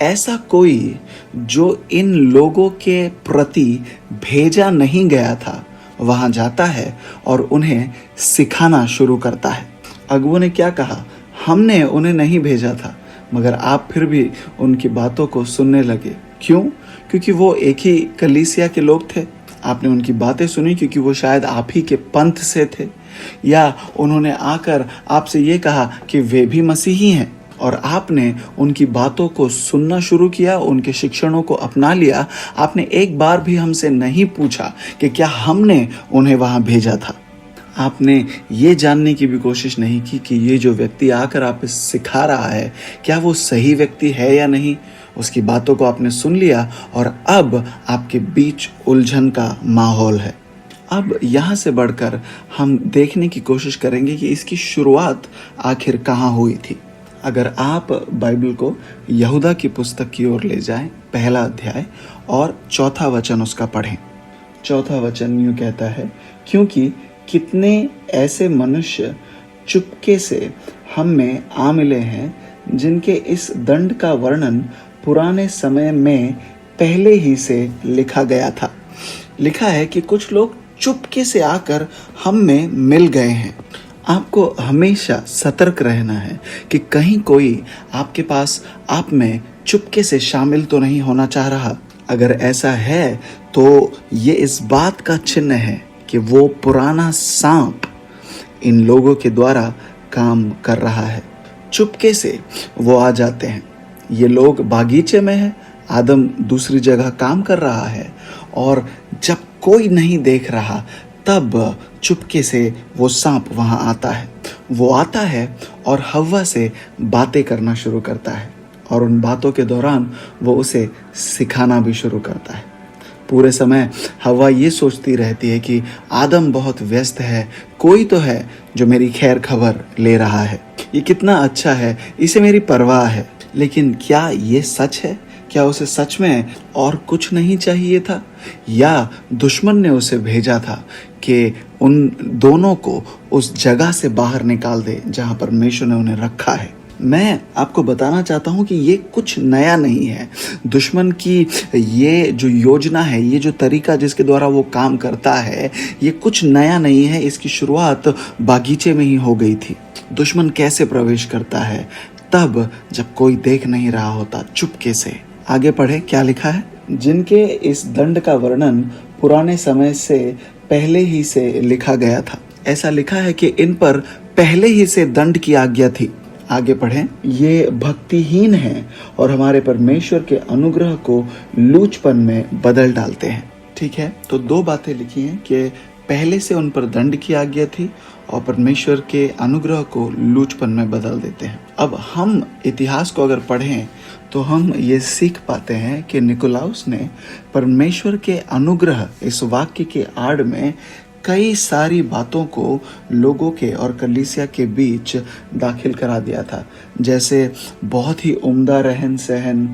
ऐसा कोई जो इन लोगों के प्रति भेजा नहीं गया था वहाँ जाता है और उन्हें सिखाना शुरू करता है। अगुओं ने क्या कहा, हमने उन्हें नहीं भेजा था, मगर आप फिर भी उनकी बातों को सुनने लगे। क्यों? क्योंकि वो एक ही कलीसिया के लोग थे। आपने उनकी बातें सुनी क्योंकि वो शायद आप ही के पंथ से थे, या उन्होंने आकर आपसे ये कहा कि वे भी मसीही हैं और आपने उनकी बातों को सुनना शुरू किया, उनके शिक्षणों को अपना लिया। आपने एक बार भी हमसे नहीं पूछा कि क्या हमने उन्हें वहाँ भेजा था। आपने ये जानने की भी कोशिश नहीं की कि ये जो व्यक्ति आकर आप सिखा रहा है क्या वो सही व्यक्ति है या नहीं। उसकी बातों को आपने सुन लिया और अब आपके बीच उलझन का माहौल है। अब यहाँ से बढ़कर हम देखने की कोशिश करेंगे कि इसकी शुरुआत आखिर कहाँ हुई थी। अगर आप बाइबल को यहूदा की पुस्तक की ओर ले जाएं, पहला अध्याय और चौथा वचन उसका पढ़ें। चौथा वचन यूँ कहता है, क्योंकि कितने ऐसे मनुष्य चुपके से हम में आ मिले हैं जिनके इस दंड का वर्णन पुराने समय में पहले ही से लिखा गया था। लिखा है कि कुछ लोग चुपके से आकर हम में मिल गए हैं। आपको हमेशा सतर्क रहना है कि कहीं कोई आपके पास आप में चुपके से शामिल तो नहीं होना चाह रहा। अगर ऐसा है तो ये इस बात का चिन्ह है कि वो पुराना सांप इन लोगों के द्वारा काम कर रहा है। चुपके से वो आ जाते हैं। ये लोग बागीचे में है, आदम दूसरी जगह काम कर रहा है, और जब कोई नहीं देख रहा तब चुपके से वो सांप वहाँ आता है। वो आता है और हव्वा से बातें करना शुरू करता है, और उन बातों के दौरान वो उसे सिखाना भी शुरू करता है। पूरे समय हवा ये सोचती रहती है कि आदम बहुत व्यस्त है, कोई तो है जो मेरी खैर खबर ले रहा है, ये कितना अच्छा है, इसे मेरी परवाह है। लेकिन क्या ये सच है? क्या उसे सच में और कुछ नहीं चाहिए था, या दुश्मन ने उसे भेजा था कि उन दोनों को उस जगह से बाहर निकाल दे जहां परमेश्वर ने उन्हें रखा है? मैं आपको बताना चाहता हूं कि ये कुछ नया नहीं है। दुश्मन की ये जो योजना है, ये जो तरीका जिसके द्वारा वो काम करता है, ये कुछ नया नहीं है। इसकी शुरुआत बागीचे में ही हो गई थी। दुश्मन कैसे प्रवेश करता है? तब जब कोई देख नहीं रहा होता, चुपके से। आगे पढ़े, क्या लिखा है? जिनके इस दंड का वर्णन पुराने समय से पहले ही से लिखा गया था। ऐसा लिखा है कि इन पर पहले ही से दंड की आज्ञा थी। आगे पढ़ें। ये भक्तिहीन हैं और हमारे परमेश्वर के अनुग्रह को लूचपन में बदल डालते हैं। ठीक है, तो दो बातें लिखी हैं कि पहले से उन पर दंड की आज्ञा थी और परमेश्वर के अनुग्रह को लूचपन में बदल देते हैं। अब हम इतिहास को अगर पढ़ें तो हम ये सीख पाते हैं कि निकोलाउस ने परमेश्वर के अनुग्रह इस वाक्य के आड़ में कई सारी बातों को लोगों के और कलीसिया के बीच दाखिल करा दिया था, जैसे बहुत ही उम्दा रहन सहन,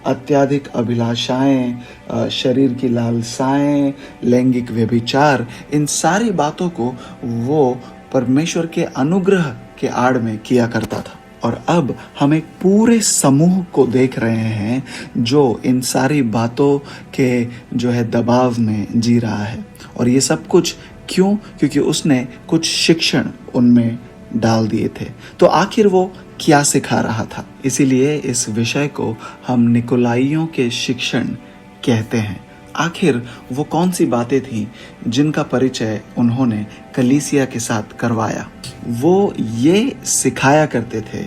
अत्याधिक अभिलाषाएं, शरीर की लालसाएं, लैंगिक व्यभिचार। इन सारी बातों को वो परमेश्वर के अनुग्रह के आड़ में किया करता था। और अब हम एक पूरे समूह को देख रहे हैं जो इन सारी बातों के जो है दबाव में जी रहा है। और ये सब कुछ क्यों? क्योंकि उसने कुछ शिक्षण उनमें डाल दिए थे। तो आखिर वो क्या सिखा रहा था? इसीलिए इस विषय को हम निकोलाइयों के शिक्षण कहते हैं। आखिर वो कौन सी बातें थीं जिनका परिचय उन्होंने कलीसिया के साथ करवाया? वो ये सिखाया करते थे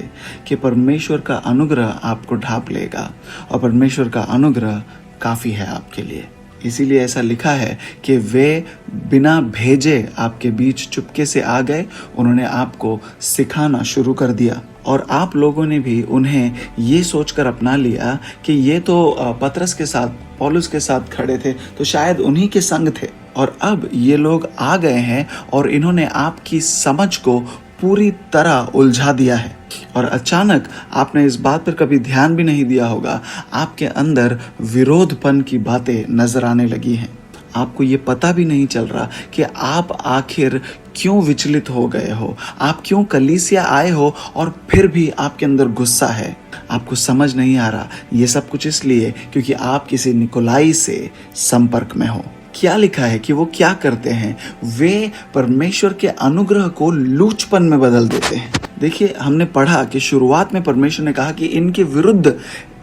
कि परमेश्वर का अनुग्रह आपको ढांप लेगा और परमेश्वर का अनुग्रह काफ़ी है आपके लिए। इसीलिए ऐसा लिखा है कि वे बिना भेजे आपके बीच चुपके से आ गए, उन्होंने आपको सिखाना शुरू कर दिया और आप लोगों ने भी उन्हें ये सोचकर अपना लिया कि ये तो पतरस के साथ, पौलुस के साथ खड़े थे, तो शायद उन्हीं के संग थे। और अब ये लोग आ गए हैं और इन्होंने आपकी समझ को पूरी तरह उलझा दिया है। और अचानक आपने इस बात पर कभी ध्यान भी नहीं दिया होगा, आपके अंदर विरोधपन की बातें नजर आने लगी हैं। आपको ये पता भी नहीं चल रहा कि आप आखिर क्यों विचलित हो गए हो, आप क्यों कलीसिया आए हो और फिर भी आपके अंदर गुस्सा है। आपको समझ नहीं आ रहा, ये सब कुछ इसलिए क्योंकि आप किसी निकोलाई से संपर्क में हो। क्या लिखा है कि वो क्या करते हैं, वे परमेश्वर के अनुग्रह को लूचपन में बदल देते हैं। देखिए, हमने पढ़ा कि शुरुआत में परमेश्वर ने कहा कि इनके विरुद्ध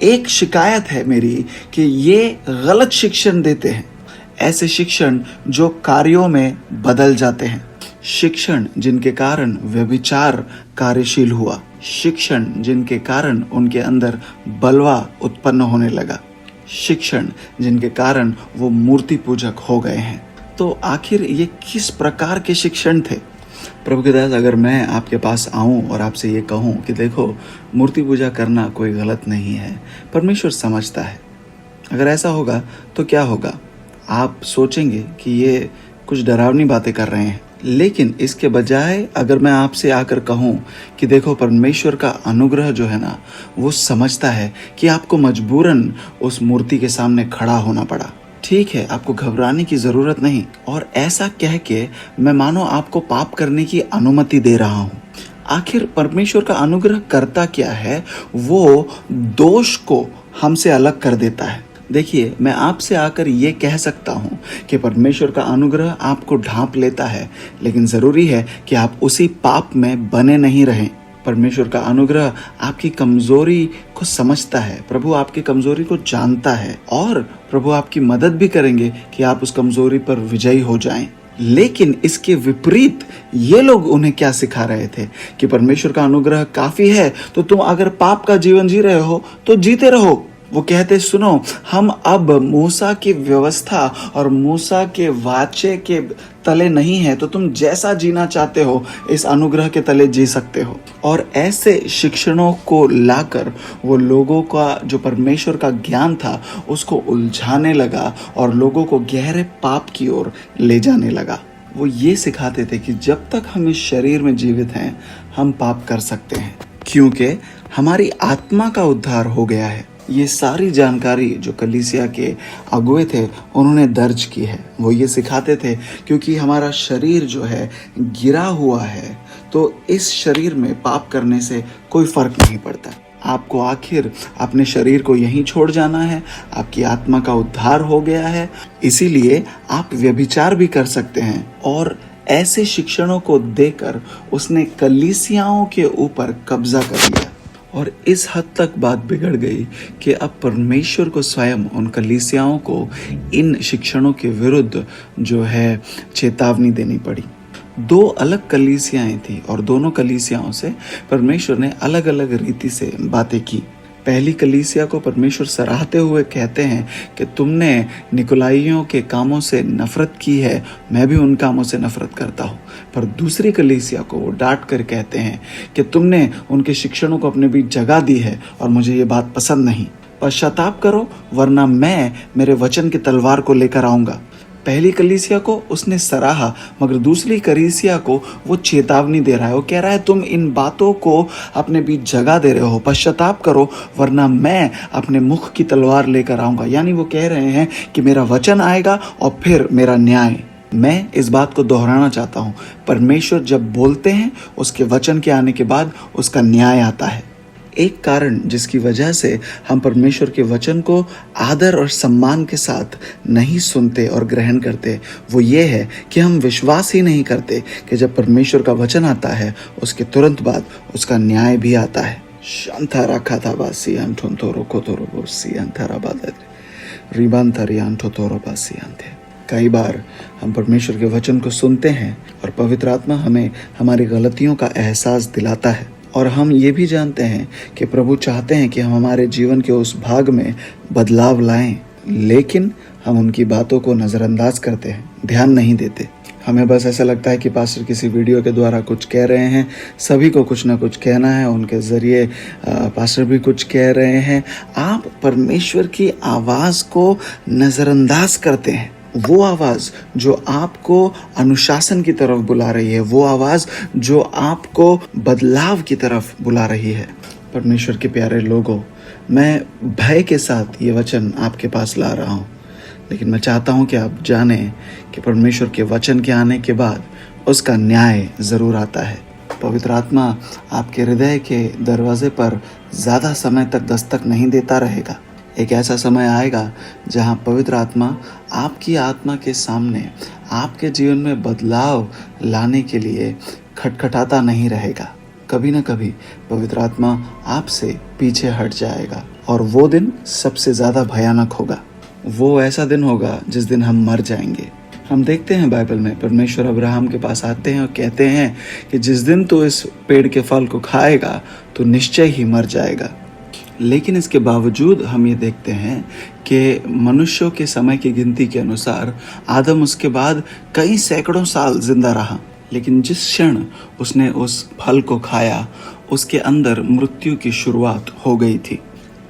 एक शिकायत है मेरी कि ये गलत शिक्षण देते हैं, ऐसे शिक्षण जो कार्यों में बदल जाते हैं, शिक्षण जिनके कारण व्यभिचार कार्यशील हुआ, शिक्षण जिनके कारण उनके अंदर बलवा उत्पन्न होने लगा, शिक्षण जिनके कारण वो मूर्ति पूजक हो गए हैं। तो आखिर ये किस प्रकार के शिक्षण थे? प्रभु के दास, अगर मैं आपके पास आऊं और आपसे ये कहूं कि देखो, मूर्ति पूजा करना कोई गलत नहीं है, परमेश्वर समझता है, अगर ऐसा होगा तो क्या होगा? आप सोचेंगे कि ये कुछ डरावनी बातें कर रहे हैं। लेकिन इसके बजाय अगर मैं आपसे आकर कहूं कि देखो, परमेश्वर का अनुग्रह जो है ना, वो समझता है कि आपको मजबूरन उस मूर्ति के सामने खड़ा होना पड़ा, ठीक है, आपको घबराने की जरूरत नहीं। और ऐसा कह के मैं मानो आपको पाप करने की अनुमति दे रहा हूं। आखिर परमेश्वर का अनुग्रह करता क्या है? वो दोष को हमसे अलग कर देता है। देखिए, मैं आपसे आकर ये कह सकता हूँ कि परमेश्वर का अनुग्रह आपको ढांप लेता है, लेकिन ज़रूरी है कि आप उसी पाप में बने नहीं रहें। परमेश्वर का अनुग्रह आपकी कमज़ोरी को समझता है, प्रभु आपकी कमज़ोरी को जानता है और प्रभु आपकी मदद भी करेंगे कि आप उस कमज़ोरी पर विजयी हो जाएं। लेकिन इसके विपरीत ये लोग उन्हें क्या सिखा रहे थे कि परमेश्वर का अनुग्रह काफ़ी है, तो तुम अगर पाप का जीवन जी रहे हो तो जीते रहो। वो कहते, सुनो, हम अब मूसा की व्यवस्था और मूसा के वाचे के तले नहीं है, तो तुम जैसा जीना चाहते हो इस अनुग्रह के तले जी सकते हो। और ऐसे शिक्षणों को लाकर वो लोगों का जो परमेश्वर का ज्ञान था उसको उलझाने लगा और लोगों को गहरे पाप की ओर ले जाने लगा। वो ये सिखाते थे कि जब तक हम इस शरीर में जीवित हैं हम पाप कर सकते हैं, क्योंकि हमारी आत्मा का उद्धार हो गया है। ये सारी जानकारी जो कलीसिया के अगुए थे उन्होंने दर्ज की है। वो ये सिखाते थे क्योंकि हमारा शरीर जो है गिरा हुआ है, तो इस शरीर में पाप करने से कोई फर्क नहीं पड़ता। आपको आखिर अपने शरीर को यहीं छोड़ जाना है, आपकी आत्मा का उद्धार हो गया है, इसीलिए आप व्यभिचार भी कर सकते हैं। और ऐसे शिक्षणों को देकर उसने कलीसियाओं के ऊपर कब्जा कर लिया और इस हद तक बात बिगड़ गई कि अब परमेश्वर को स्वयं उन कलीसियाओं को इन शिक्षणों के विरुद्ध जो है चेतावनी देनी पड़ी। दो अलग कलीसियाएं थी और दोनों कलीसियाओं से परमेश्वर ने अलग अलग रीति से बातें की। पहली कलीसिया को परमेश्वर सराहते हुए कहते हैं कि तुमने निकोलाइयों के कामों से नफरत की है, मैं भी उन कामों से नफरत करता हूँ। पर दूसरी कलीसिया को वो डांट कर कहते हैं कि तुमने उनके शिक्षणों को अपने बीच जगह दी है और मुझे ये बात पसंद नहीं। पश्चाताप करो, वरना मैं मेरे वचन की तलवार को लेकर आऊँगा। पहली कलीसिया को उसने सराहा, मगर दूसरी कलीसिया को वो चेतावनी दे रहा है। वो कह रहा है तुम इन बातों को अपने बीच जगह दे रहे हो, पश्चाताप करो वरना मैं अपने मुख की तलवार लेकर आऊँगा। यानी वो कह रहे हैं कि मेरा वचन आएगा और फिर मेरा न्याय। मैं इस बात को दोहराना चाहता हूँ, परमेश्वर जब बोलते हैं उसके वचन के आने के बाद उसका न्याय आता है। एक कारण जिसकी वजह से हम परमेश्वर के वचन को आदर और सम्मान के साथ नहीं सुनते और ग्रहण करते, वो ये है कि हम विश्वास ही नहीं करते कि जब परमेश्वर का वचन आता है उसके तुरंत बाद उसका न्याय भी आता है। शांतारा खाताबासी अंठोंतोरो कोतोरोबोसी अंतराबाद रिबांतरी अंठोतोरोबासी अंते। कई बार हम परमेश्वर के वचन को सुनते हैं और पवित्र आत्मा हमें हमारी गलतियों का एहसास दिलाता है और हम ये भी जानते हैं कि प्रभु चाहते हैं कि हम हमारे जीवन के उस भाग में बदलाव लाएं। लेकिन हम उनकी बातों को नज़रअंदाज करते हैं, ध्यान नहीं देते। हमें बस ऐसा लगता है कि पास्टर किसी वीडियो के द्वारा कुछ कह रहे हैं, सभी को कुछ ना कुछ कहना है, उनके ज़रिए पास्टर भी कुछ कह रहे हैं। आप परमेश्वर की आवाज़ को नज़रअंदाज करते हैं। वो आवाज़ जो आपको अनुशासन की तरफ बुला रही है, वो आवाज़ जो आपको बदलाव की तरफ बुला रही है। परमेश्वर के प्यारे लोगों, मैं भय के साथ ये वचन आपके पास ला रहा हूँ, लेकिन मैं चाहता हूँ कि आप जानें कि परमेश्वर के वचन के आने के बाद उसका न्याय ज़रूर आता है। पवित्र आत्मा आपके हृदय के दरवाजे पर ज़्यादा समय तक दस्तक नहीं देता रहेगा। एक ऐसा समय आएगा जहाँ पवित्र आत्मा आपकी आत्मा के सामने आपके जीवन में बदलाव लाने के लिए खटखटाता नहीं रहेगा। कभी न कभी पवित्र आत्मा आपसे पीछे हट जाएगा और वो दिन सबसे ज़्यादा भयानक होगा। वो ऐसा दिन होगा जिस दिन हम मर जाएंगे। हम देखते हैं बाइबल में परमेश्वर अब्राहम के पास आते हैं और कहते हैं कि जिस दिन तू इस पेड़ के फल को खाएगा तो निश्चय ही मर जाएगा। लेकिन इसके बावजूद हम ये देखते हैं कि मनुष्यों के समय की गिनती के अनुसार आदम उसके बाद कई सैकड़ों साल जिंदा रहा। लेकिन जिस क्षण उसने उस फल को खाया, उसके अंदर मृत्यु की शुरुआत हो गई थी।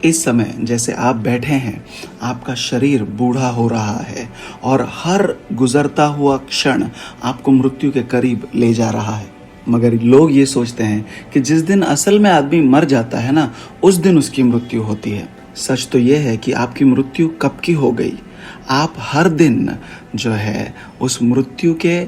इस समय जैसे आप बैठे हैं, आपका शरीर बूढ़ा हो रहा है और हर गुजरता हुआ क्षण आपको मृत्यु के करीब ले जा रहा है। मगर लोग ये सोचते हैं कि जिस दिन असल में आदमी मर जाता है ना, उस दिन उसकी मृत्यु होती है। सच तो ये है कि आपकी मृत्यु कब की हो गई। आप हर दिन जो है उस मृत्यु के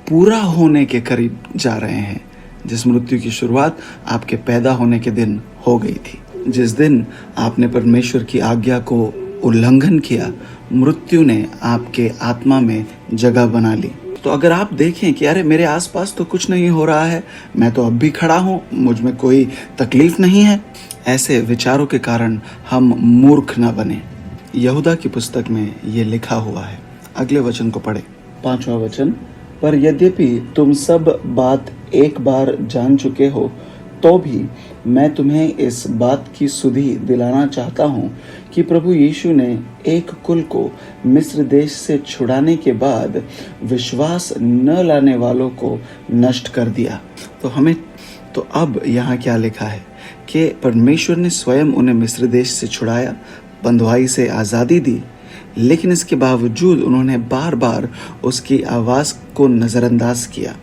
पूरा होने के करीब जा रहे हैं, जिस मृत्यु की शुरुआत आपके पैदा होने के दिन हो गई थी। जिस दिन आपने परमेश्वर की आज्ञा को उल्लंघन किया, मृत्यु ने आपके आत्मा में जगह बना ली। तो अगर आप देखें कि अरे मेरे आसपास तो कुछ नहीं हो रहा है, मैं तो अब भी खड़ा हूँ, मुझ में कोई तकलीफ नहीं है, ऐसे विचारों के कारण हम मूर्ख न बने। यहूदा की पुस्तक में ये लिखा हुआ है। अगले वचन को पढ़े, 5वां वचन। पर यद्यपि तुम सब बात एक बार जान चुके हो, तो भी मैं तुम्हें इस बात की सुधि दिलाना चाहता हूँ कि प्रभु यीशु ने एक कुल को मिस्र देश से छुड़ाने के बाद विश्वास न लाने वालों को नष्ट कर दिया। तो अब यहाँ क्या लिखा है कि परमेश्वर ने स्वयं उन्हें मिस्र देश से छुड़ाया, बंधुआई से आज़ादी दी, लेकिन इसके बावजूद उन्होंने बार बार उसकी आवाज़ को नज़रअंदाज किया।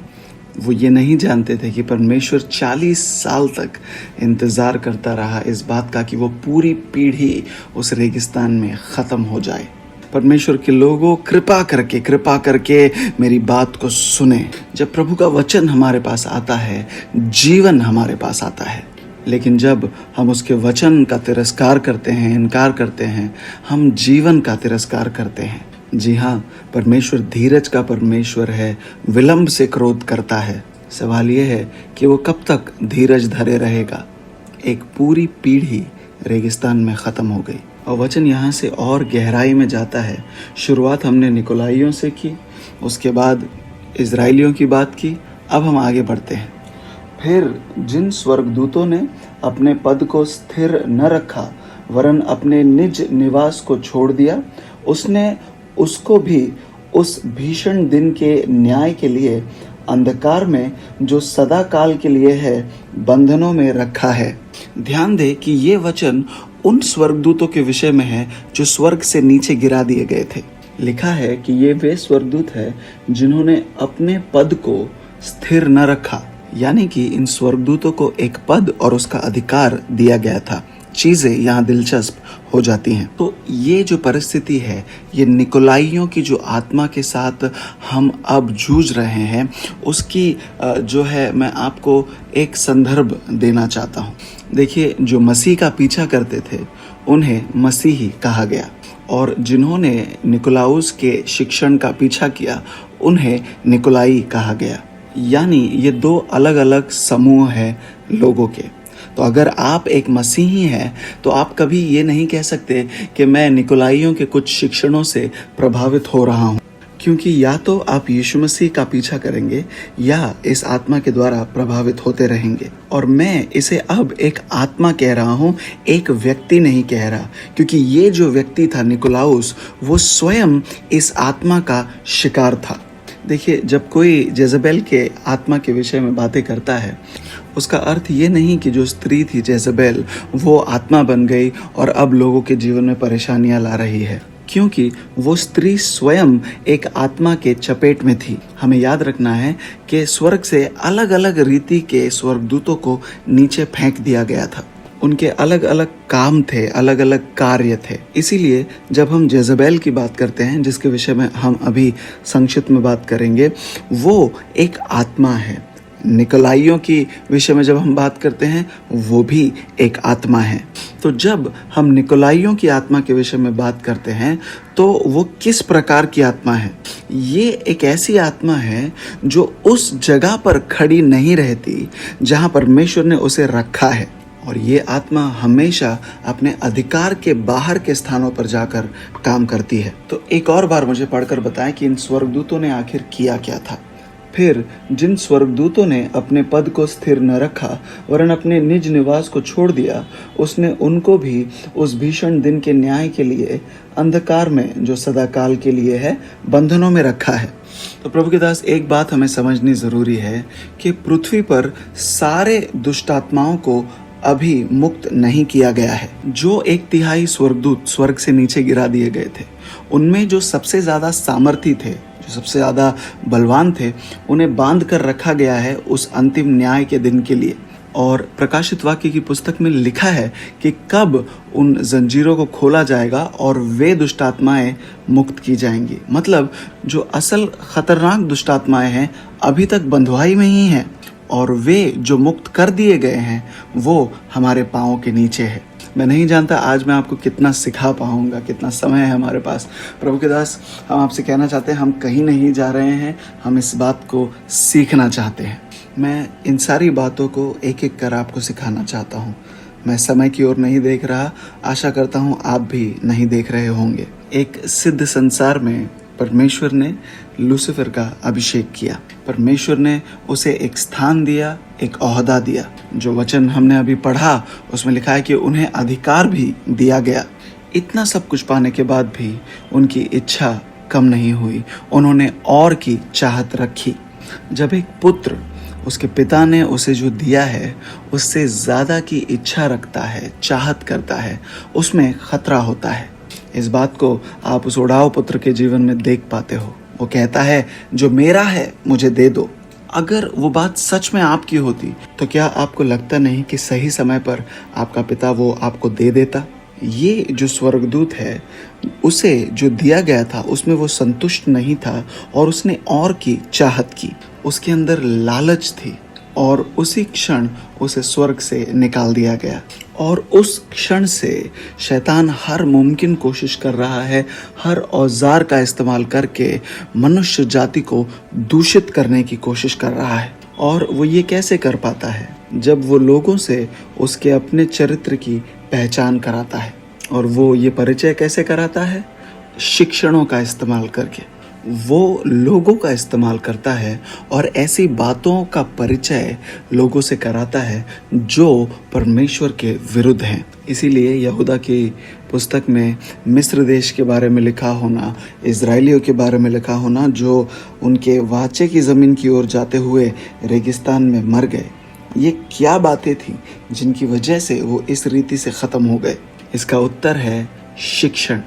वो ये नहीं जानते थे कि परमेश्वर 40 साल तक इंतज़ार करता रहा इस बात का कि वो पूरी पीढ़ी उस रेगिस्तान में ख़त्म हो जाए। परमेश्वर के लोगों, कृपा करके मेरी बात को सुने। जब प्रभु का वचन हमारे पास आता है, जीवन हमारे पास आता है। लेकिन जब हम उसके वचन का तिरस्कार करते हैं, इनकार करते हैं, हम जीवन का तिरस्कार करते हैं। जी हाँ, परमेश्वर धीरज का परमेश्वर है, विलंब से क्रोध करता है। सवाल यह है कि वो कब तक धीरज धरे रहेगा। एक पूरी पीढ़ी रेगिस्तान में ख़त्म हो गई। और वचन यहाँ से और गहराई में जाता है। शुरुआत हमने निकोलाइयों से की, उसके बाद इजराइलियों की बात की, अब हम आगे बढ़ते हैं। फिर जिन स्वर्गदूतों ने अपने पद को स्थिर न रखा वरन अपने निज निवास को छोड़ दिया, उसने उसको भी उस भीषण दिन के न्याय के लिए अंधकार में जो सदा काल के लिए है बंधनों में रखा है। ध्यान दे कि ये वचन उन स्वर्गदूतों के विषय में है जो स्वर्ग से नीचे गिरा दिए गए थे। लिखा है कि ये वे स्वर्गदूत है जिन्होंने अपने पद को स्थिर न रखा, यानी कि इन स्वर्गदूतों को एक पद और उसका अधिकार दिया गया था। चीज़ें यहाँ दिलचस्प हो जाती हैं। तो ये जो परिस्थिति है, ये निकोलाइयों की जो आत्मा के साथ हम अब जूझ रहे हैं, उसकी जो है मैं आपको एक संदर्भ देना चाहता हूँ। देखिए, जो मसीह का पीछा करते थे उन्हें मसीही कहा गया, और जिन्होंने निकोलाउस के शिक्षण का पीछा किया उन्हें निकोलाई कहा गया। यानी ये दो अलग अलग समूह हैं लोगों के। तो अगर आप एक मसीही हैं तो आप कभी ये नहीं कह सकते कि मैं निकोलाइयों के कुछ शिक्षणों से प्रभावित हो रहा हूँ, क्योंकि या तो आप यीशु मसीह का पीछा करेंगे या इस आत्मा के द्वारा प्रभावित होते रहेंगे। और मैं इसे अब एक आत्मा कह रहा हूँ, एक व्यक्ति नहीं कह रहा, क्योंकि ये जो व्यक्ति था निकोलाउस, वो स्वयं इस आत्मा का शिकार था। देखिए, जब कोई जेजबेल के आत्मा के विषय में बातें करता है, उसका अर्थ ये नहीं कि जो स्त्री थी जेजबेल वो आत्मा बन गई और अब लोगों के जीवन में परेशानियां ला रही है, क्योंकि वो स्त्री स्वयं एक आत्मा के चपेट में थी। हमें याद रखना है कि स्वर्ग से अलग अलग रीति के स्वर्गदूतों को नीचे फेंक दिया गया था। उनके अलग अलग काम थे, अलग अलग कार्य थे। इसीलिए जब हम जेजबेल की बात करते हैं, जिसके विषय में हम अभी संक्षिप्त में बात करेंगे, वो एक आत्मा है। निकोलाइयों की विषय में जब हम बात करते हैं, वो भी एक आत्मा है। तो जब हम निकोलाइयों की आत्मा के विषय में बात करते हैं, तो वो किस प्रकार की आत्मा है? ये एक ऐसी आत्मा है जो उस जगह पर खड़ी नहीं रहती जहां परमेश्वर ने उसे रखा है, और ये आत्मा हमेशा अपने अधिकार के बाहर के स्थानों पर जाकर काम करती है। तो एक और बार मुझे पढ़कर बताएं कि इन स्वर्गदूतों ने आखिर किया क्या था। फिर जिन स्वर्गदूतों ने अपने पद को स्थिर न रखा वरन अपने निज निवास को छोड़ दिया, उसने उनको भी उस भीषण दिन के न्याय के लिए अंधकार में, जो सदाकाल के लिए है, बंधनों में रखा है। तो प्रभु के दास, एक बात हमें समझनी जरूरी है कि पृथ्वी पर सारे दुष्ट आत्माओं को अभी मुक्त नहीं किया गया है। जो 1/3 स्वर्गदूत स्वर्ग से नीचे गिरा दिए गए थे, उनमें जो सबसे ज्यादा सामर्थी थे, जो सबसे ज्यादा बलवान थे, उन्हें बांध कर रखा गया है उस अंतिम न्याय के दिन के लिए। और प्रकाशित वाक्य की पुस्तक में लिखा है कि कब उन जंजीरों को खोला जाएगा और वे दुष्ट आत्माएं मुक्त की जाएंगी। मतलब जो असल खतरनाक दुष्ट आत्माएं हैं अभी तक बंधुआई में ही हैं, और वे जो मुक्त कर दिए गए हैं वो हमारे पाँव के नीचे है। मैं नहीं जानता आज मैं आपको कितना सिखा पाऊंगा, कितना समय है हमारे पास। प्रभु के दास, हम आपसे कहना चाहते हैं, हम कहीं नहीं जा रहे हैं, हम इस बात को सीखना चाहते हैं। मैं इन सारी बातों को एक एक कर आपको सिखाना चाहता हूँ। मैं समय की ओर नहीं देख रहा, आशा करता हूँ आप भी नहीं देख रहे होंगे। एक सिद्ध संसार में परमेश्वर ने लूसीफर का अभिषेक किया। परमेश्वर ने उसे एक स्थान दिया, एक ओहदा दिया। जो वचन हमने अभी पढ़ा उसमें लिखा है कि उन्हें अधिकार भी दिया गया। इतना सब कुछ पाने के बाद भी उनकी इच्छा कम नहीं हुई, उन्होंने और की चाहत रखी। जब एक पुत्र उसके पिता ने उसे जो दिया है उससे ज्यादा की इच्छा रखता है, चाहत करता है, उसमें खतरा होता है। इस बात को आप उस उड़ाऊ पुत्र के जीवन में देख पाते हो। वो कहता है, जो मेरा है मुझे दे दो। अगर वो बात सच में आपकी होती तो क्या आपको लगता नहीं कि सही समय पर आपका पिता वो आपको दे देता? ये जो स्वर्गदूत है, उसे जो दिया गया था उसमें वो संतुष्ट नहीं था और उसने और की चाहत की। उसके अंदर लालच थी और उसी क्षण उसे स्वर्ग से निकाल दिया गया। और उस क्षण से शैतान हर मुमकिन कोशिश कर रहा है, हर औजार का इस्तेमाल करके मनुष्य जाति को दूषित करने की कोशिश कर रहा है। और वो ये कैसे कर पाता है? जब वो लोगों से उसके अपने चरित्र की पहचान कराता है। और वो ये परिचय कैसे कराता है? शिक्षणों का इस्तेमाल करके वो लोगों का इस्तेमाल करता है और ऐसी बातों का परिचय लोगों से कराता है जो परमेश्वर के विरुद्ध हैं। इसीलिए यहूदा की पुस्तक में मिस्र देश के बारे में लिखा होना, इजराइलियों के बारे में लिखा होना, जो उनके वाचे की ज़मीन की ओर जाते हुए रेगिस्तान में मर गए, ये क्या बातें थी जिनकी वजह से वो इस रीति से ख़त्म हो गए? इसका उत्तर है शिक्षण।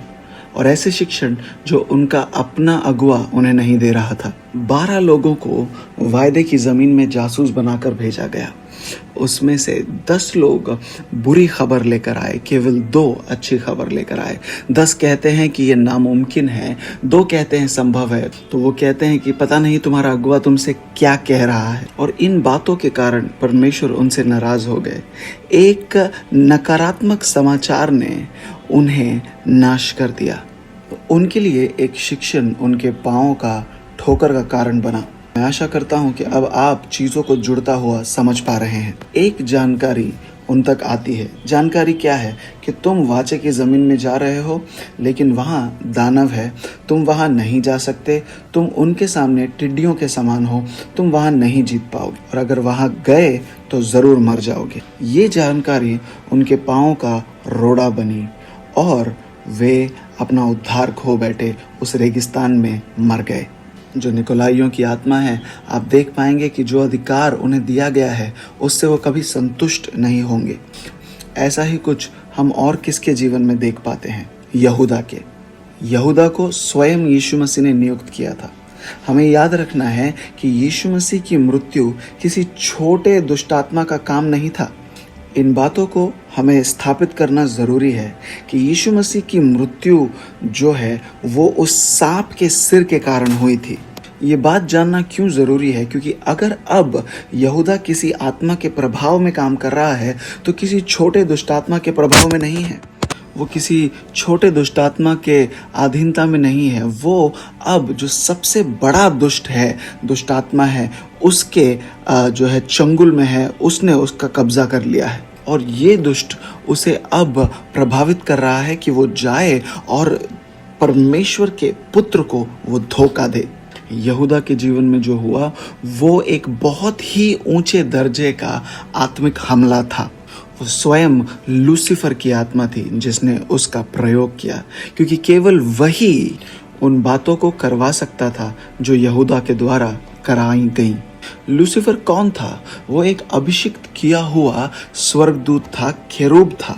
और ऐसे शिक्षण जो उनका अपना अगुआ उन्हें नहीं दे रहा था। 12 लोगों को वायदे की ज़मीन में जासूस बनाकर भेजा गया। उसमें से 10 लोग बुरी खबर लेकर आए, केवल 2 अच्छी खबर लेकर आए। 10 कहते हैं कि ये नामुमकिन है, 2 कहते हैं संभव है। तो वो कहते हैं कि पता नहीं तुम्हारा अगुआ तुमसे क्या कह रहा है। और इन बातों के कारण परमेश्वर उनसे नाराज हो गए। एक नकारात्मक समाचार ने उन्हें नाश कर दिया। उनके लिए एक शिक्षण उनके पाँव का ठोकर का कारण बना। मैं आशा करता हूँ कि अब आप चीज़ों को जुड़ता हुआ समझ पा रहे हैं। एक जानकारी उन तक आती है। जानकारी क्या है कि तुम वाचे की ज़मीन में जा रहे हो, लेकिन वहाँ दानव है, तुम वहाँ नहीं जा सकते, तुम उनके सामने टिड्डियों के समान हो, तुम वहाँ नहीं जीत पाओगे, और अगर वहाँ गए तो ज़रूर मर जाओगे। ये जानकारी उनके पाँव का रोड़ा बनी और वे अपना उद्धार खो बैठे, उस रेगिस्तान में मर गए। जो निकोलाइयों की आत्मा है, आप देख पाएंगे कि जो अधिकार उन्हें दिया गया है उससे वो कभी संतुष्ट नहीं होंगे। ऐसा ही कुछ हम और किसके जीवन में देख पाते हैं? यहूदा को स्वयं यीशु मसीह ने नियुक्त किया था। हमें याद रखना है कि यीशु मसीह की मृत्यु किसी छोटे दुष्टात्मा का काम नहीं था। इन बातों को हमें स्थापित करना ज़रूरी है कि यीशु मसीह की मृत्यु जो है वो उस सांप के सिर के कारण हुई थी। ये बात जानना क्यों ज़रूरी है? क्योंकि अगर अब यहूदा किसी आत्मा के प्रभाव में काम कर रहा है तो किसी छोटे दुष्टात्मा के प्रभाव में नहीं है, वो किसी छोटे दुष्टात्मा के अधीनता में नहीं है। वो अब जो सबसे बड़ा दुष्टात्मा है उसके जो है चंगुल में है, उसने उसका कब्जा कर लिया है, और ये दुष्ट उसे अब प्रभावित कर रहा है कि वो जाए और परमेश्वर के पुत्र को वो धोखा दे। यहूदा के जीवन में जो हुआ वो एक बहुत ही ऊंचे दर्जे का आत्मिक हमला था। वो स्वयं लूसीफर की आत्मा थी जिसने उसका प्रयोग किया, क्योंकि केवल वही उन बातों को करवा सकता था जो यहूदा के द्वारा कराई गई। लूसीफर कौन था? वो एक अभिषिक्त किया हुआ स्वर्गदूत था, खेरूब था।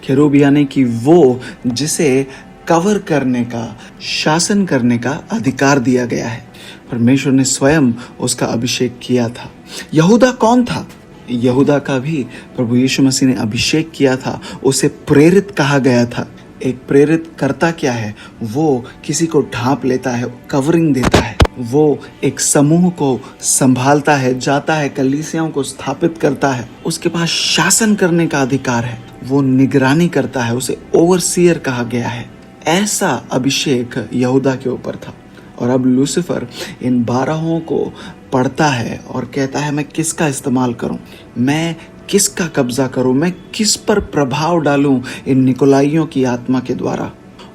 खेरूब यानी कि वो जिसे कवर करने का, शासन करने का अधिकार दिया गया है। परमेश्वर ने स्वयं उसका अभिषेक किया था। यहूदा कौन था? यहूदा का भी प्रभु यीशु मसीह ने अभिषेक किया था। उसे प्रेरित कहा गया था। एक प्रेरित करता क्या है? वो किसी को ढांप लेता है, कवरिंग देता है, वो एक समूह को संभालता है, जाता है, कलीसियाओं को स्थापित करता है, उसके पास शासन करने का अधिकार है, वो निगरानी करता है, उसे ओवरसीयर कहा गया है। ऐसा अभिषेक यहूदा के ऊपर था। और अब लूसीफर इन 12 को पढ़ता है और कहता है, मैं किसका इस्तेमाल करूं, मैं किसका कब्जा करूं, मैं किस पर प्रभाव डालूं इन निकोलाइयों की आत्मा के द्वारा।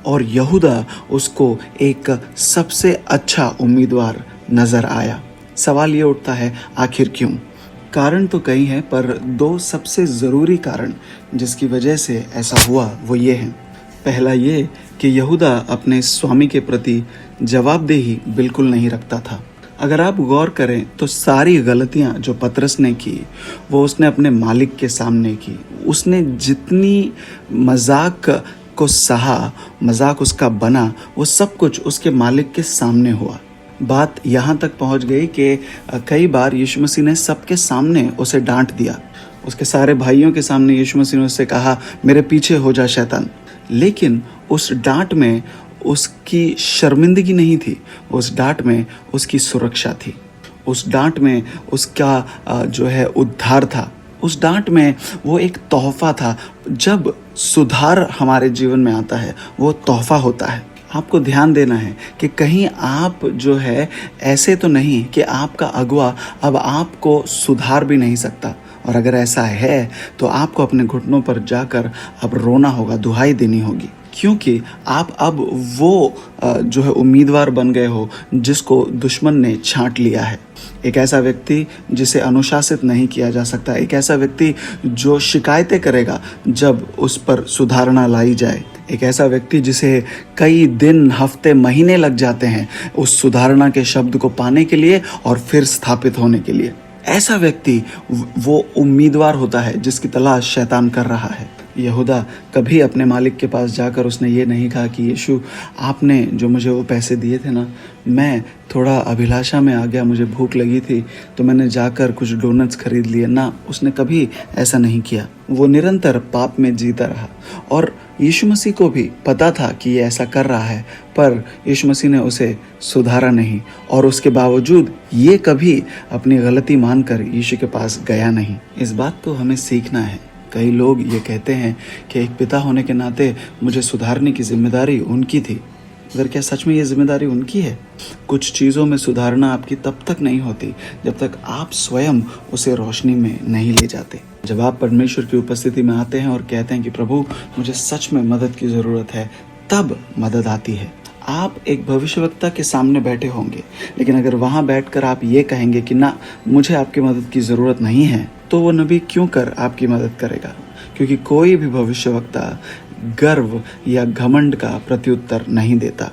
और यहूदा उसको एक सबसे अच्छा उम्मीदवार नजर आया। सवाल ये उठता है, आखिर क्यों? कारण तो कई हैं, पर 2 सबसे ज़रूरी कारण जिसकी वजह से ऐसा हुआ वो ये हैं। पहला ये कि यहूदा अपने स्वामी के प्रति जवाबदेही बिल्कुल नहीं रखता था। अगर आप गौर करें तो सारी गलतियां जो पतरस ने की वो उसने अपने मालिक के सामने की। उसने जितनी मजाक को सहा, मजाक उसका बना, वो सब कुछ उसके मालिक के सामने हुआ। बात यहाँ तक पहुँच गई कि कई बार यीशु मसीह ने सबके सामने उसे डांट दिया। उसके सारे भाइयों के सामने यीशु मसीह ने उससे कहा, मेरे पीछे हो जा शैतान। लेकिन उस डांट में उसकी शर्मिंदगी नहीं थी, उस डांट में उसकी सुरक्षा थी, उस डांट में उसका जो है उद्धार था, उस डांट में वो एक तोहफा था। जब सुधार हमारे जीवन में आता है वो तोहफा होता है। आपको ध्यान देना है कि कहीं आप जो है ऐसे तो नहीं कि आपका अगुआ अब आपको सुधार भी नहीं सकता, और अगर ऐसा है तो आपको अपने घुटनों पर जाकर अब रोना होगा, दुहाई देनी होगी, क्योंकि आप अब वो जो है उम्मीदवार बन गए हो जिसको दुश्मन ने छांट लिया है। एक ऐसा व्यक्ति जिसे अनुशासित नहीं किया जा सकता, एक ऐसा व्यक्ति जो शिकायतें करेगा जब उस पर सुधारणा लाई जाए, एक ऐसा व्यक्ति जिसे कई दिन, हफ्ते, महीने लग जाते हैं उस सुधारणा के शब्द को पाने के लिए और फिर स्थापित होने के लिए। ऐसा व्यक्ति वो उम्मीदवार होता है जिसकी तलाश शैतान कर रहा है। यहूदा कभी अपने मालिक के पास जाकर उसने ये नहीं कहा कि यीशु आपने जो मुझे वो पैसे दिए थे ना, मैं थोड़ा अभिलाषा में आ गया, मुझे भूख लगी थी तो मैंने जाकर कुछ डोनट्स खरीद लिए ना। उसने कभी ऐसा नहीं किया। वो निरंतर पाप में जीता रहा और यीशु मसीह को भी पता था कि ये ऐसा कर रहा है, पर यीशु मसीह ने उसे सुधारा नहीं और उसके बावजूद ये कभी अपनी गलती मानकर यीशु के पास गया नहीं। इस बात को हमें सीखना है। कई लोग ये कहते हैं कि एक पिता होने के नाते मुझे सुधारने की जिम्मेदारी उनकी थी, मगर क्या सच में ये जिम्मेदारी उनकी है? कुछ चीज़ों में सुधारना आपकी तब तक नहीं होती जब तक आप स्वयं उसे रोशनी में नहीं ले जाते। जब आप परमेश्वर की उपस्थिति में आते हैं और कहते हैं कि प्रभु मुझे सच में मदद की ज़रूरत है, तब मदद आती है। आप एक भविष्यवक्ता के सामने बैठे होंगे, लेकिन अगर वहाँ बैठकर आप ये कहेंगे कि ना मुझे आपकी मदद की ज़रूरत नहीं है, तो वो नबी क्यों कर आपकी मदद करेगा? क्योंकि कोई भी भविष्यवक्ता गर्व या घमंड का प्रत्युत्तर नहीं देता।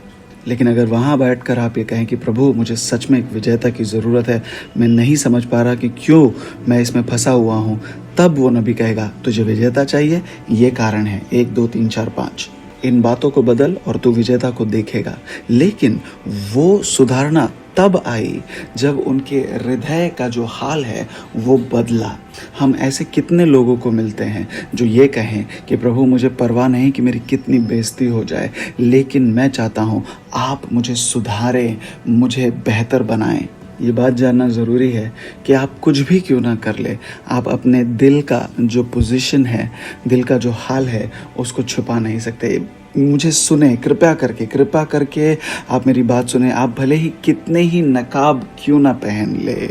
लेकिन अगर वहाँ बैठकर आप ये कहें कि प्रभु मुझे सच में एक विजेता की ज़रूरत है, मैं नहीं समझ पा रहा कि क्यों मैं इसमें फंसा हुआ हूँ, तब वो नबी कहेगा तुझे विजेता चाहिए, ये कारण है 1 2 3 4 5। इन बातों को बदल और तू विजेता को देखेगा। लेकिन वो सुधारना तब आई जब उनके हृदय का जो हाल है वो बदला। हम ऐसे कितने लोगों को मिलते हैं जो ये कहें कि प्रभु मुझे परवाह नहीं कि मेरी कितनी बेइज्जती हो जाए, लेकिन मैं चाहता हूँ आप मुझे सुधारें, मुझे बेहतर बनाएं। ये बात जानना ज़रूरी है कि आप कुछ भी क्यों ना कर ले, आप अपने दिल का जो पोजीशन है, दिल का जो हाल है, उसको छुपा नहीं सकते। मुझे सुने, कृपया करके आप मेरी बात सुने। आप भले ही कितने ही नकाब क्यों ना पहन ले,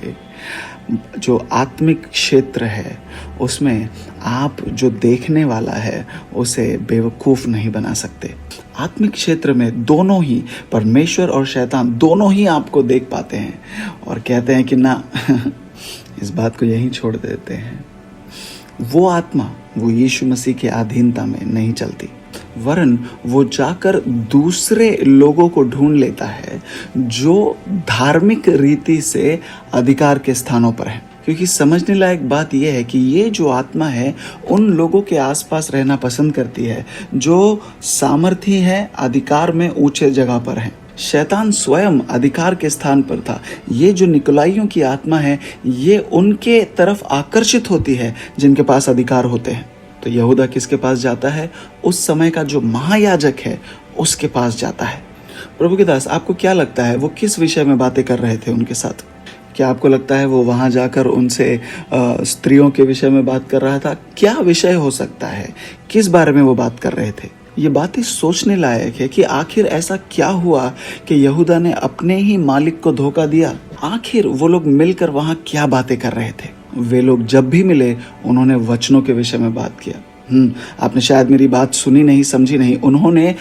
जो आत्मिक क्षेत्र है उसमें आप जो देखने वाला है उसे बेवकूफ़ नहीं बना सकते। आत्मिक क्षेत्र में दोनों ही, परमेश्वर और शैतान दोनों ही आपको देख पाते हैं और कहते हैं कि ना इस बात को यहीं छोड़ देते हैं। वो आत्मा वो यीशु मसीह के अधीनता में नहीं चलती, वरन वो जाकर दूसरे लोगों को ढूंढ लेता है जो धार्मिक रीति से अधिकार के स्थानों पर है। क्योंकि समझने लायक बात यह है कि ये जो आत्मा है उन लोगों के आसपास रहना पसंद करती है जो सामर्थी है, अधिकार में ऊंचे जगह पर है। शैतान स्वयं अधिकार के स्थान पर था। ये जो निकोलाइयों की आत्मा है ये उनके तरफ आकर्षित होती है जिनके पास अधिकार होते हैं। तो यहूदा किसके पास जाता है? उस समय का जो महायाजक है उसके पास जाता है। प्रभु के दास, आपको क्या लगता है वो किस विषय में बातें कर रहे थे उनके साथ? क्या आपको लगता है वो वहाँ जाकर उनसे स्त्रियों के विषय में बात कर रहा था? क्या विषय हो सकता है? किस बारे में वो बात कर रहे थे? ये बातें सोचने लायक है कि आखिर ऐसा क्या हुआ कि यहूदा ने अपने ही मालिक को धोखा दिया। आखिर वो लोग मिलकर वहाँ क्या बातें कर रहे थे? वे लोग जब भी मिले उन्होंने वचनों के विषय में बात किया। आपने शायद मेरी बात सुनी नहीं, समझी नहीं। उन्होंने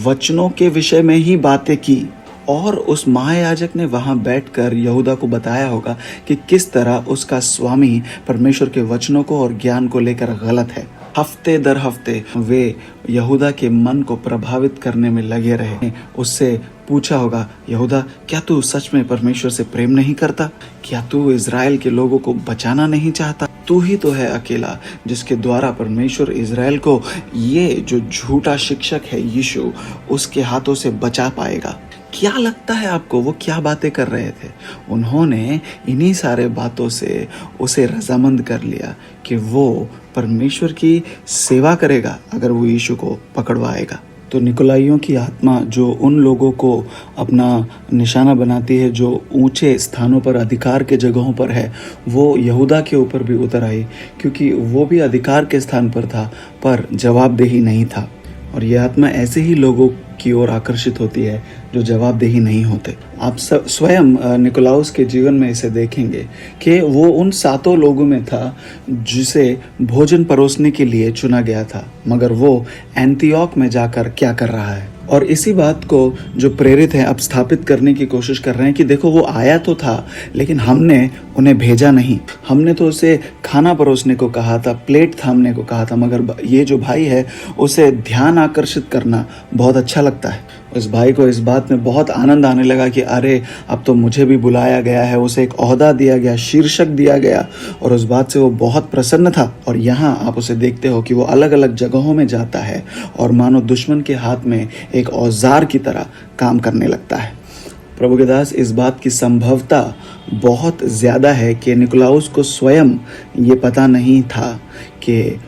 वचनों के विषय में ही बातें की और उस महायाजक ने वहां बैठकर यहूदा को बताया होगा कि किस तरह उसका स्वामी परमेश्वर के वचनों को और ज्ञान को लेकर गलत है। हफ्ते दर हफ्ते वे यहूदा के मन को प्रभावित करने में लगे रहे। उससे पूछा होगा, यहूदा क्या तू सच में परमेश्वर से प्रेम नहीं करता? क्या तू इज़राइल के लोगों को बचाना नहीं चाहता? तू ही तो है अकेला जिसके द्वारा परमेश्वर इज़राइल को ये जो झूठा शिक्षक है यीशु उसके हाथों से बचा पाएगा। क्या लगता है आपको वो क्या बातें कर रहे थे? उन्होंने इन्हीं सारे बातों से उसे रजामंद कर लिया कि वो परमेश्वर की सेवा करेगा अगर वो यीशु को पकड़वाएगा। तो निकोलाइयों की आत्मा जो उन लोगों को अपना निशाना बनाती है जो ऊंचे स्थानों पर अधिकार के जगहों पर है, वो यहूदा के ऊपर भी उतर आई क्योंकि वो भी अधिकार के स्थान पर था पर जवाबदेही नहीं था। और ये आत्मा ऐसे ही लोगों की ओर आकर्षित होती है जो जवाबदेही नहीं होते। आप स्वयं निकोलाउस के जीवन में इसे देखेंगे कि वो उन 7 लोगों में था जिसे भोजन परोसने के लिए चुना गया था, मगर वो एंटियोक में जाकर क्या कर रहा है। और इसी बात को जो प्रेरित हैं अब स्थापित करने की कोशिश कर रहे हैं कि देखो वो आया तो था लेकिन हमने उन्हें भेजा नहीं। हमने तो उसे खाना परोसने को कहा था, प्लेट थामने को कहा था, मगर ये जो भाई है उसे ध्यान आकर्षित करना बहुत अच्छा लगता है। उस भाई को इस बात में बहुत आनंद आने लगा कि अरे अब तो मुझे भी बुलाया गया है, उसे एक ओहदा दिया गया, शीर्षक दिया गया और उस बात से वो बहुत प्रसन्न था। और यहाँ आप उसे देखते हो कि वो अलग अलग जगहों में जाता है और मानो दुश्मन के हाथ में एक औजार की तरह काम करने लगता है। प्रभु के दास, इस बात की संभवता बहुत ज़्यादा है कि निकोलाउस को स्वयं ये पता नहीं था कि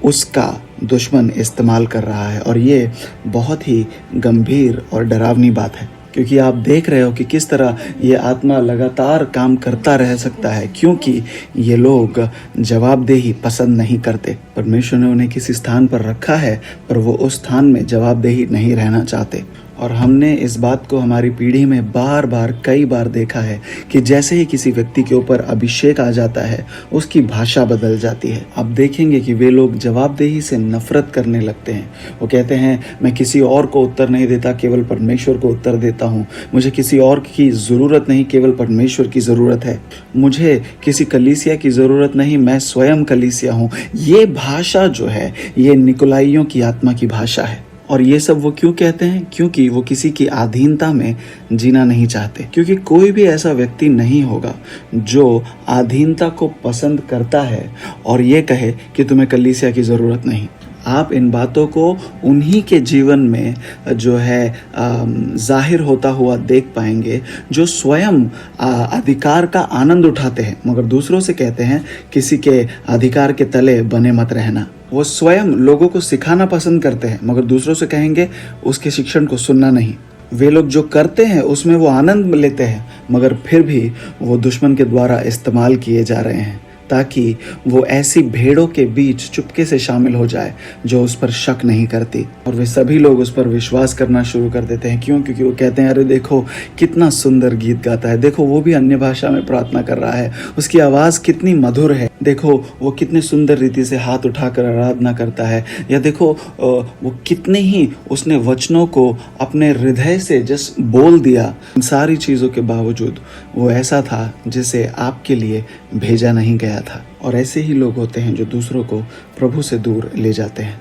उसका दुश्मन इस्तेमाल कर रहा है। और ये बहुत ही गंभीर और डरावनी बात है क्योंकि आप देख रहे हो कि किस तरह ये आत्मा लगातार काम करता रह सकता है क्योंकि ये लोग जवाबदेही पसंद नहीं करते। परमेश्वर ने उन्हें किसी स्थान पर रखा है पर वो उस स्थान में जवाबदेही नहीं रहना चाहते। और हमने इस बात को हमारी पीढ़ी में बार बार कई बार देखा है कि जैसे ही किसी व्यक्ति के ऊपर अभिषेक आ जाता है उसकी भाषा बदल जाती है। अब देखेंगे कि वे लोग जवाबदेही से नफरत करने लगते हैं। वो कहते हैं मैं किसी और को उत्तर नहीं देता, केवल परमेश्वर को उत्तर देता हूँ। मुझे किसी और की ज़रूरत नहीं, केवल परमेश्वर की ज़रूरत है। मुझे किसी कलीसिया की ज़रूरत नहीं, मैं स्वयं कलीसिया हूँ। ये भाषा जो है ये निकोलाइयों की आत्मा की भाषा है। और ये सब वो क्यों कहते हैं? क्योंकि वो किसी की अधीनता में जीना नहीं चाहते। क्योंकि कोई भी ऐसा व्यक्ति नहीं होगा जो अधीनता को पसंद करता है और ये कहे कि तुम्हें कलीसिया की ज़रूरत नहीं। आप इन बातों को उन्हीं के जीवन में जो है जाहिर होता हुआ देख पाएंगे जो स्वयं अधिकार का आनंद उठाते हैं मगर दूसरों से कहते हैं किसी के अधिकार के तले बने मत रहना। वो स्वयं लोगों को सिखाना पसंद करते हैं मगर दूसरों से कहेंगे उसके शिक्षण को सुनना नहीं। वे लोग जो करते हैं उसमें वो आनंद लेते हैं मगर फिर भी वो दुश्मन के द्वारा इस्तेमाल किए जा रहे हैं ताकि वो ऐसी भेड़ों के बीच चुपके से शामिल हो जाए जो उस पर शक नहीं करती। और वे सभी लोग उस पर विश्वास करना शुरू कर देते हैं। क्यों? क्योंकि वो कहते हैं अरे देखो कितना सुंदर गीत गाता है, देखो वो भी अन्य भाषा में प्रार्थना कर रहा है, उसकी आवाज़ कितनी मधुर है, देखो वो कितनी सुंदर रीति से हाथ उठाकर आराधना करता है, या देखो वो कितने ही उसने वचनों को अपने हृदय से जस्ट बोल दिया। इन सारी चीज़ों के बावजूद वो ऐसा था जिसे आपके लिए भेजा नहीं गया था। और ऐसे ही लोग होते हैं जो दूसरों को प्रभु से दूर ले जाते हैं।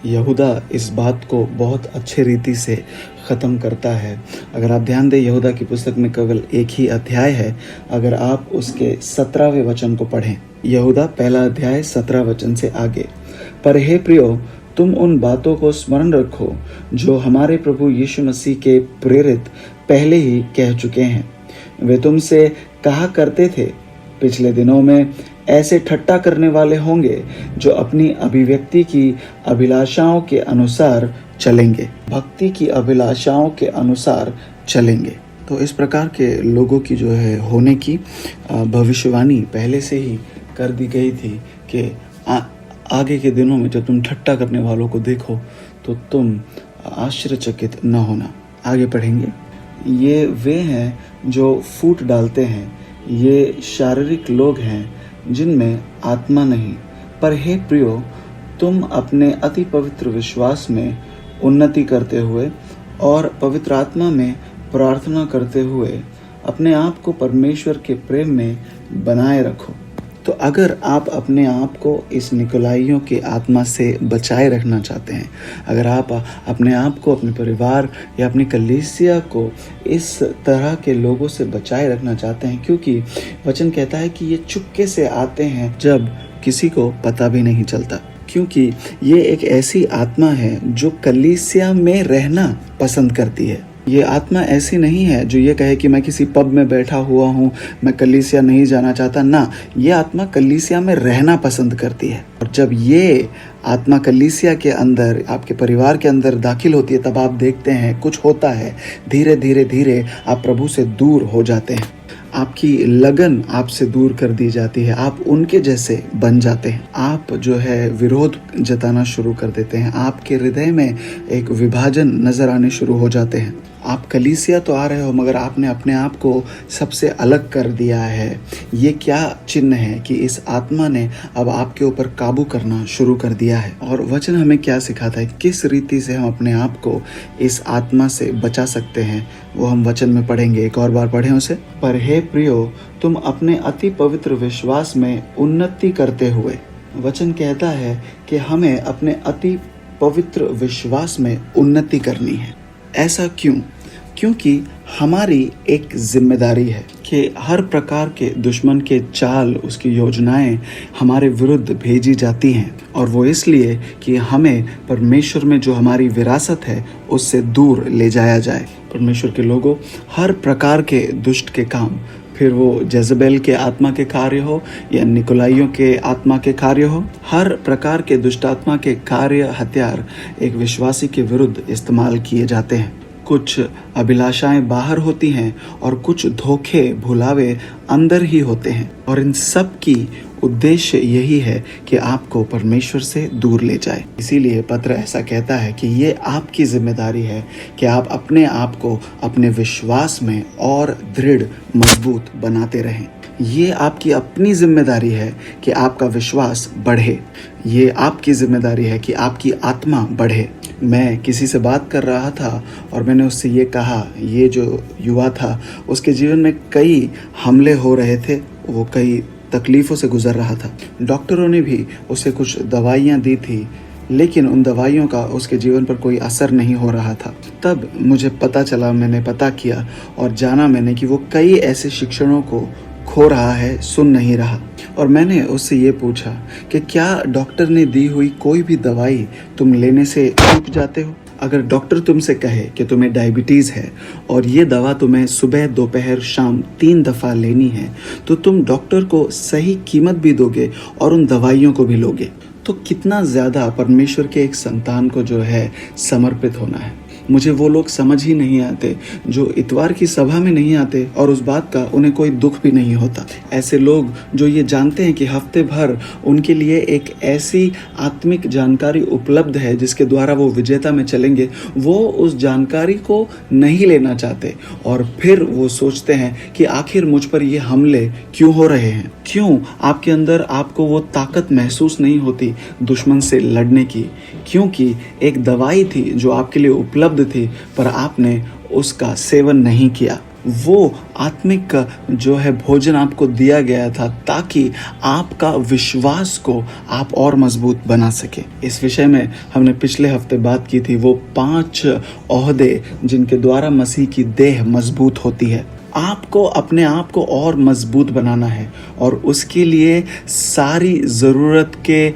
यहूदा इस बात को बहुत अच्छे रीति से ख़त्म करता है। अगर आप ध्यान दें, यहूदा की पुस्तक में केवल एक ही अध्याय है। अगर आप उसके 17वें वचन को पढ़ें, यहूदा पहला अध्याय 17 वचन से आगे। पर हे प्रियो, तुम उन बातों को स्मरण रखो जो हमारे प्रभु यीशु मसीह के प्रेरित पहले ही कह चुके हैं। वे तुमसे कहा करते थे, पिछले दिनों में ऐसे ठट्टा करने वाले होंगे जो अपनी अभिव्यक्ति की अभिलाषाओं के अनुसार चलेंगे, भक्ति की अभिलाषाओं के अनुसार चलेंगे। तो इस प्रकार के लोगों की जो है होने की भविष्यवाणी पहले से ही कर दी गई थी कि आगे के दिनों में जब तुम ठट्टा करने वालों को देखो तो तुम आश्चर्यचकित न होना। आगे पढ़ेंगे। ये वे हैं जो फूट डालते हैं, ये शारीरिक लोग हैं जिनमें आत्मा नहीं। पर हे प्रियो, तुम अपने अति पवित्र विश्वास में उन्नति करते हुए और पवित्र आत्मा में प्रार्थना करते हुए अपने आप को परमेश्वर के प्रेम में बनाए रखो। तो अगर आप अपने आप को इस निकोलाइयों की आत्मा से बचाए रखना चाहते हैं, अगर आप अपने आप को, अपने परिवार या अपनी कलीसिया को इस तरह के लोगों से बचाए रखना चाहते हैं, क्योंकि वचन कहता है कि ये चुपके से आते हैं जब किसी को पता भी नहीं चलता, क्योंकि ये एक ऐसी आत्मा है जो कलीसिया में रहना पसंद करती है। ये आत्मा ऐसी नहीं है जो ये कहे कि मैं किसी पब में बैठा हुआ हूँ, मैं कलीसिया नहीं जाना चाहता। ना, ये आत्मा कलीसिया में रहना पसंद करती है। और जब ये आत्मा कलीसिया के अंदर, आपके परिवार के अंदर दाखिल होती है, तब आप देखते हैं कुछ होता है। धीरे धीरे धीरे आप प्रभु से दूर हो जाते हैं, आपकी लगन आपसे दूर कर दी जाती है, आप उनके जैसे बन जाते हैं। आप जो है विरोध जताना शुरू कर देते हैं, आपके हृदय में एक विभाजन नजर आने शुरू हो जाते हैं। आप कलीसिया तो आ रहे हो मगर आपने अपने आप को सबसे अलग कर दिया है। ये क्या चिन्ह है कि इस आत्मा ने अब आपके ऊपर काबू करना शुरू कर दिया है। और वचन हमें क्या सिखाता है, किस रीति से हम अपने आप को इस आत्मा से बचा सकते हैं, वो हम वचन में पढ़ेंगे। एक और बार पढ़ें उसे। पर हे प्रियो, तुम अपने अति पवित्र विश्वास में उन्नति करते हुए। वचन कहता है कि हमें अपने अति पवित्र विश्वास में उन्नति करनी है। ऐसा क्यों? क्योंकि हमारी एक जिम्मेदारी है कि हर प्रकार के दुश्मन के चाल, उसकी योजनाएं हमारे विरुद्ध भेजी जाती हैं, और वो इसलिए कि हमें परमेश्वर में जो हमारी विरासत है उससे दूर ले जाया जाए। परमेश्वर के लोगों, हर प्रकार के दुष्ट के काम, फिर वो जेज़ेबेल के आत्मा के कार्य हो या निकोलाइयों के आत्मा के कार्य हो, हर प्रकार के दुष्ट आत्मा के कार्य, हथियार एक विश्वासी के विरुद्ध इस्तेमाल किए जाते हैं। कुछ अभिलाषाएं बाहर होती हैं और कुछ धोखे भुलावे अंदर ही होते हैं, और इन सब की उद्देश्य यही है कि आपको परमेश्वर से दूर ले जाए। इसीलिए पत्र ऐसा कहता है कि ये आपकी जिम्मेदारी है कि आप अपने आप को अपने विश्वास में और दृढ़ मजबूत बनाते रहें। ये आपकी अपनी जिम्मेदारी है कि आपका विश्वास बढ़े। ये आपकी जिम्मेदारी है कि आपकी आत्मा बढ़े। मैं किसी से बात कर रहा था और मैंने उससे ये कहा, ये जो युवा था उसके जीवन में कई हमले हो रहे थे, वो कई तकलीफ़ों से गुजर रहा था। डॉक्टरों ने भी उसे कुछ दवाइयाँ दी थी, लेकिन उन दवाइयों का उसके जीवन पर कोई असर नहीं हो रहा था। तब मुझे पता चला, मैंने पता किया और जाना मैंने कि वो कई ऐसे शिक्षणों को खो रहा है, सुन नहीं रहा। और मैंने उससे ये पूछा कि क्या डॉक्टर ने दी हुई कोई भी दवाई तुम लेने से चूक जाते हो? अगर डॉक्टर तुमसे कहे कि तुम्हें डायबिटीज़ है और ये दवा तुम्हें सुबह, दोपहर, शाम 3 दफ़ा लेनी है, तो तुम डॉक्टर को सही कीमत भी दोगे और उन दवाइयों को भी लोगे। तो कितना ज़्यादा परमेश्वर के एक संतान को जो है समर्पित होना है। मुझे वो लोग समझ ही नहीं आते जो इतवार की सभा में नहीं आते और उस बात का उन्हें कोई दुख भी नहीं होता। ऐसे लोग जो ये जानते हैं कि हफ्ते भर उनके लिए एक ऐसी आत्मिक जानकारी उपलब्ध है जिसके द्वारा वो विजेता में चलेंगे, वो उस जानकारी को नहीं लेना चाहते और फिर वो सोचते हैं कि आखिर मुझ पर ये हमले क्यों हो रहे हैं। क्यों आपके अंदर आपको वो ताकत महसूस नहीं होती दुश्मन से लड़ने की? क्योंकि एक दवाई थी जो आपके लिए उपलब्ध थी, पर आपने उसका सेवन नहीं किया। वो आत्मिक जो है भोजन आपको दिया गया था ताकि आपका विश्वास को आप और मजबूत बना सके। इस विषय में हमने पिछले हफ्ते बात की थी, वो 5 ओहदे जिनके द्वारा मसीह की देह मजबूत होती है। आपको अपने आप को और मजबूत बनाना है और उसके लिए सारी ज़रूरत के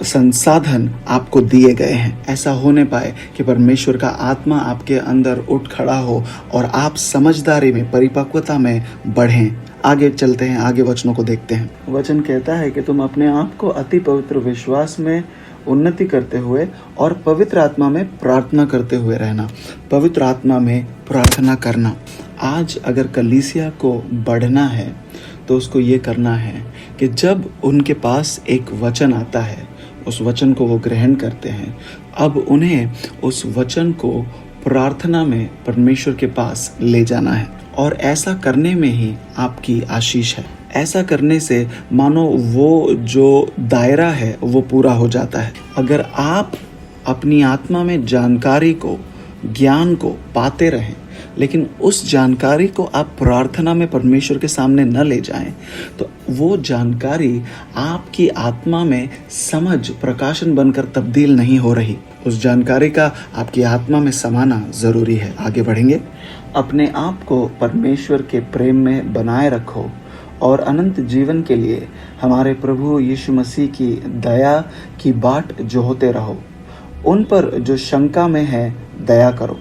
संसाधन आपको दिए गए हैं। ऐसा होने पाए कि परमेश्वर का आत्मा आपके अंदर उठ खड़ा हो और आप समझदारी में, परिपक्वता में बढ़ें। आगे चलते हैं, आगे वचनों को देखते हैं। वचन कहता है कि तुम अपने आप को अति पवित्र विश्वास में उन्नति करते हुए और पवित्र आत्मा में प्रार्थना करते हुए रहना। पवित्र आत्मा में प्रार्थना करना। आज अगर कलीसिया को बढ़ना है तो उसको ये करना है कि जब उनके पास एक वचन आता है, उस वचन को वो ग्रहण करते हैं, अब उन्हें उस वचन को प्रार्थना में परमेश्वर के पास ले जाना है और ऐसा करने में ही आपकी आशीष है। ऐसा करने से मानो वो जो दायरा है वो पूरा हो जाता है। अगर आप अपनी आत्मा में जानकारी को, ज्ञान को पाते रहें, लेकिन उस जानकारी को आप प्रार्थना में परमेश्वर के सामने न ले जाएं, तो वो जानकारी आपकी आत्मा में समझ, प्रकाशन बनकर तब्दील नहीं हो रही। उस जानकारी का आपकी आत्मा में समाना ज़रूरी है। आगे बढ़ेंगे। अपने आप को परमेश्वर के प्रेम में बनाए रखो और अनंत जीवन के लिए हमारे प्रभु यीशु मसीह की दया की बाट जोहते रहो। उन पर जो शंका में है दया करो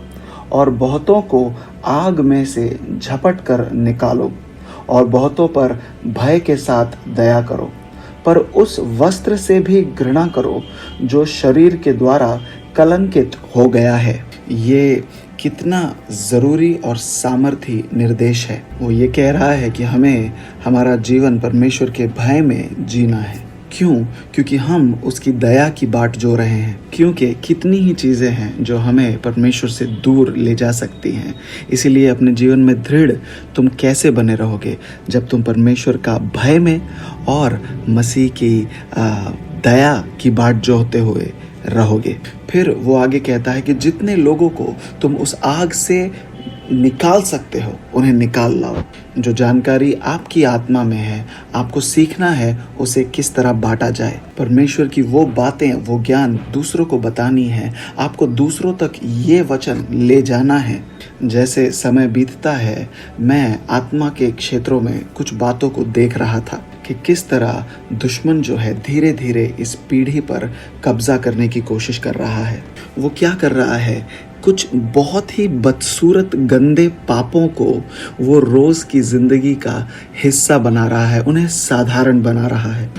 और बहुतों को आग में से झपट कर निकालो और बहुतों पर भय के साथ दया करो, पर उस वस्त्र से भी घृणा करो जो शरीर के द्वारा कलंकित हो गया है। ये कितना ज़रूरी और सामर्थी निर्देश है। वो ये कह रहा है कि हमें हमारा जीवन परमेश्वर के भय में जीना है। क्यों? क्योंकि हम उसकी दया की बाट जो रहे हैं। क्योंकि कितनी ही चीज़ें हैं जो हमें परमेश्वर से दूर ले जा सकती हैं। इसीलिए अपने जीवन में दृढ़ तुम कैसे बने रहोगे? जब तुम परमेश्वर का भय में और मसीह की दया की बाट जोहते हुए रहोगे। फिर वो आगे कहता है कि जितने लोगों को तुम उस आग से निकाल सकते हो उन्हें निकाल लाओ। जो जानकारी आपकी आत्मा में है, आपको सीखना है उसे किस तरह बांटा जाए। परमेश्वर की वो बातें, वो ज्ञान दूसरों को बतानी है। आपको दूसरों तक ये वचन ले जाना है। जैसे समय बीतता है, मैं आत्मा के क्षेत्रों में कुछ बातों को देख रहा था कि किस तरह दुश्मन जो है धीरे धीरे इस पीढ़ी पर कब्जा करने की कोशिश कर रहा है। वो क्या कर रहा है? कुछ बहुत ही बदसूरत गंदे पापों को वो रोज़ की ज़िंदगी का हिस्सा बना रहा है, उन्हें साधारण बना रहा है।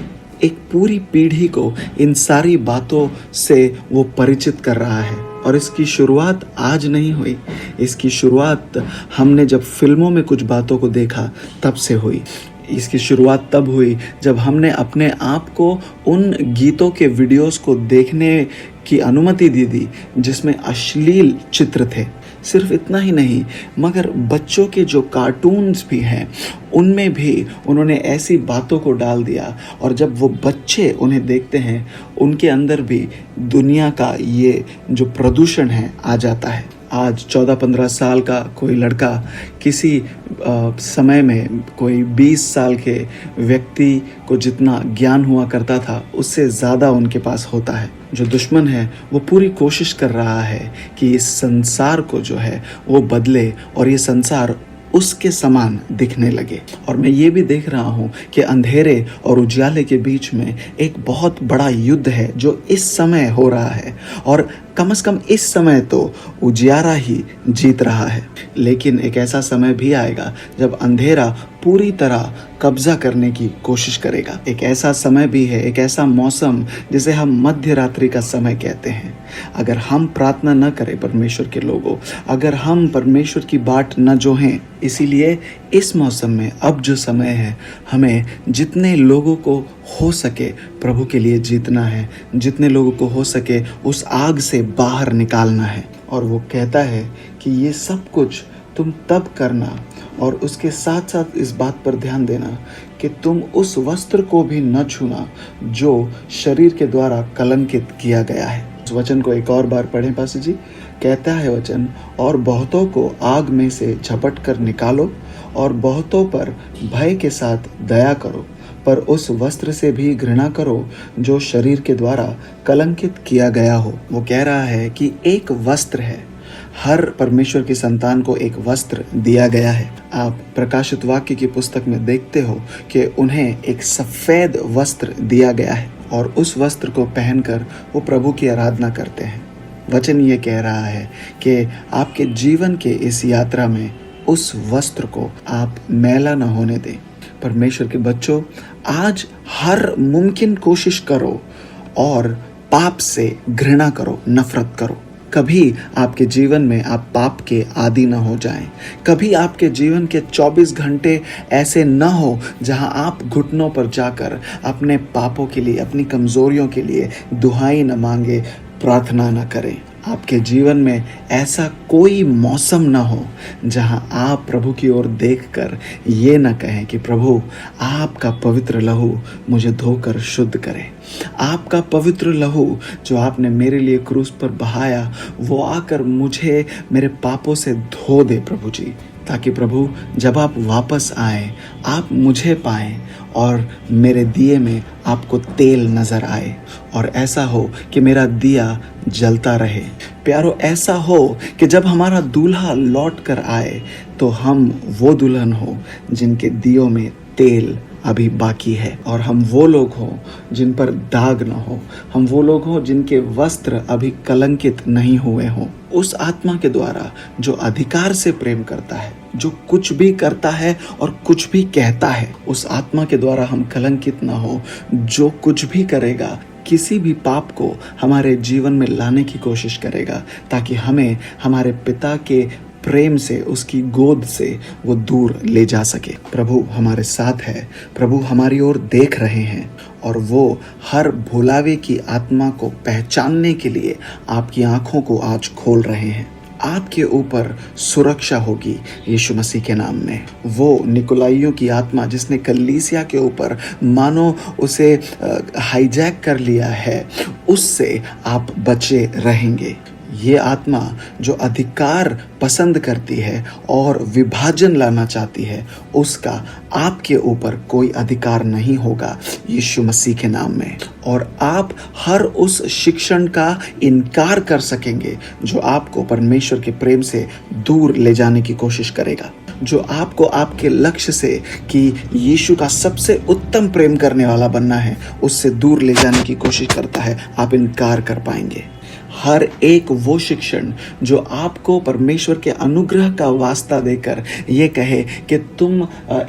एक पूरी पीढ़ी को इन सारी बातों से वो परिचित कर रहा है। और इसकी शुरुआत आज नहीं हुई, इसकी शुरुआत हमने जब फिल्मों में कुछ बातों को देखा तब से हुई। इसकी शुरुआत तब हुई जब हमने अपने आप को उन गीतों के वीडियोस को देखने की अनुमति दी थी जिसमें अश्लील चित्र थे। सिर्फ इतना ही नहीं, मगर बच्चों के जो कार्टून्स भी हैं उनमें भी उन्होंने ऐसी बातों को डाल दिया, और जब वो बच्चे उन्हें देखते हैं उनके अंदर भी दुनिया का ये जो प्रदूषण है आ जाता है। आज 14-15 साल का कोई लड़का किसी समय में कोई 20 साल के व्यक्ति को जितना ज्ञान हुआ करता था उससे ज़्यादा उनके पास होता है। जो दुश्मन है वो पूरी कोशिश कर रहा है कि इस संसार को जो है वो बदले और ये संसार उसके समान दिखने लगे। और मैं ये भी देख रहा हूँ कि अंधेरे और उजाले के बीच में एक बहुत बड़ा युद्ध है जो इस समय हो रहा है, और कम से कम इस समय तो उजियारा ही जीत रहा है। लेकिन एक ऐसा समय भी आएगा जब अंधेरा पूरी तरह कब्जा करने की कोशिश करेगा। एक ऐसा समय भी है, एक ऐसा मौसम जिसे हम मध्य रात्रि का समय कहते हैं। अगर हम प्रार्थना न करें परमेश्वर के लोगों, अगर हम परमेश्वर की बाट न जोहें, इसीलिए इस मौसम में अब जो समय है हमें जितने लोगों को हो सके प्रभु के लिए जीतना है, जितने लोगों को हो सके उस आग से बाहर निकालना है। और वो कहता है कि ये सब कुछ तुम तब करना, और उसके साथ साथ इस बात पर ध्यान देना कि तुम उस वस्त्र को भी न छूना जो शरीर के द्वारा कलंकित किया गया है। इस वचन को एक और बार पढ़ें पास्टर जी। कहता है वचन, और बहुतों को आग में से झपट कर निकालो और बहुतों पर भय के साथ दया करो, पर उस वस्त्र से भी घृणा करो जो शरीर के द्वारा कलंकित किया गया हो। वो कह रहा है कि एक वस्त्र है, हर परमेश्वर की संतान को एक वस्त्र दिया गया है। आप प्रकाशित वाक्य की पुस्तक में देखते हो कि उन्हें एक सफ़ेद वस्त्र दिया गया है, और उस वस्त्र को पहनकर वो प्रभु की आराधना करते हैं। वचन ये कह रहा है कि आपके जीवन के इस यात्रा में उस वस्त्र को आप मैला न होने दें। परमेश्वर के बच्चों, आज हर मुमकिन कोशिश करो और पाप से घृणा करो, नफरत करो। कभी आपके जीवन में आप पाप के आदी न हो जाएं। कभी आपके जीवन के 24 घंटे ऐसे न हो जहां आप घुटनों पर जाकर अपने पापों के लिए, अपनी कमजोरियों के लिए दुहाई न मांगे, प्रार्थना न करें। आपके जीवन में ऐसा कोई मौसम न हो जहां आप प्रभु की ओर देखकर ये न कहें कि प्रभु आपका पवित्र लहू मुझे धोकर शुद्ध करे। आपका पवित्र लहू जो आपने मेरे लिए क्रूस पर बहाया वो आकर मुझे मेरे पापों से धो दे प्रभु जी, ताकि प्रभु जब आप वापस आए आप मुझे पाएं और मेरे दिए में आपको तेल नजर आए, और ऐसा हो कि मेरा दिया जलता रहे। प्यारो, ऐसा हो कि जब हमारा दूल्हा लौट कर आए तो हम वो दुल्हन हो जिनके दियों में तेल अभी बाकी है, और हम वो लोग हों जिन पर दाग न हो, हम वो लोग हों जिनके वस्त्र अभी कलंकित नहीं हुए हों। उस आत्मा के द्वारा जो अधिकार से प्रेम करता है, जो कुछ भी करता है और कुछ भी कहता है, उस आत्मा के द्वारा हम कलंकित न हो। जो कुछ भी करेगा किसी भी पाप को हमारे जीवन में लाने की कोशिश करेगा, ताकि हमें हमारे पिता के प्रेम से, उसकी गोद से वो दूर ले जा सके। प्रभु हमारे साथ है, प्रभु हमारी ओर देख रहे हैं, और वो हर भुलावे की आत्मा को पहचानने के लिए आपकी आंखों को आज खोल रहे हैं। आपके ऊपर सुरक्षा होगी यीशु मसीह के नाम में। वो निकोलाइयों की आत्मा जिसने कलीसिया के ऊपर मानो उसे हाईजैक कर लिया है, उससे आप बचे रहेंगे। ये आत्मा जो अधिकार पसंद करती है और विभाजन लाना चाहती है, उसका आपके ऊपर कोई अधिकार नहीं होगा यीशु मसीह के नाम में। और आप हर उस शिक्षण का इनकार कर सकेंगे जो आपको परमेश्वर के प्रेम से दूर ले जाने की कोशिश करेगा, जो आपको आपके लक्ष्य से कि यीशु का सबसे उत्तम प्रेम करने वाला बनना है उससे दूर ले जाने की कोशिश करता है। आप इनकार कर पाएंगे। हर एक वो शिक्षण जो आपको परमेश्वर के अनुग्रह का वास्ता देकर ये कहे कि तुम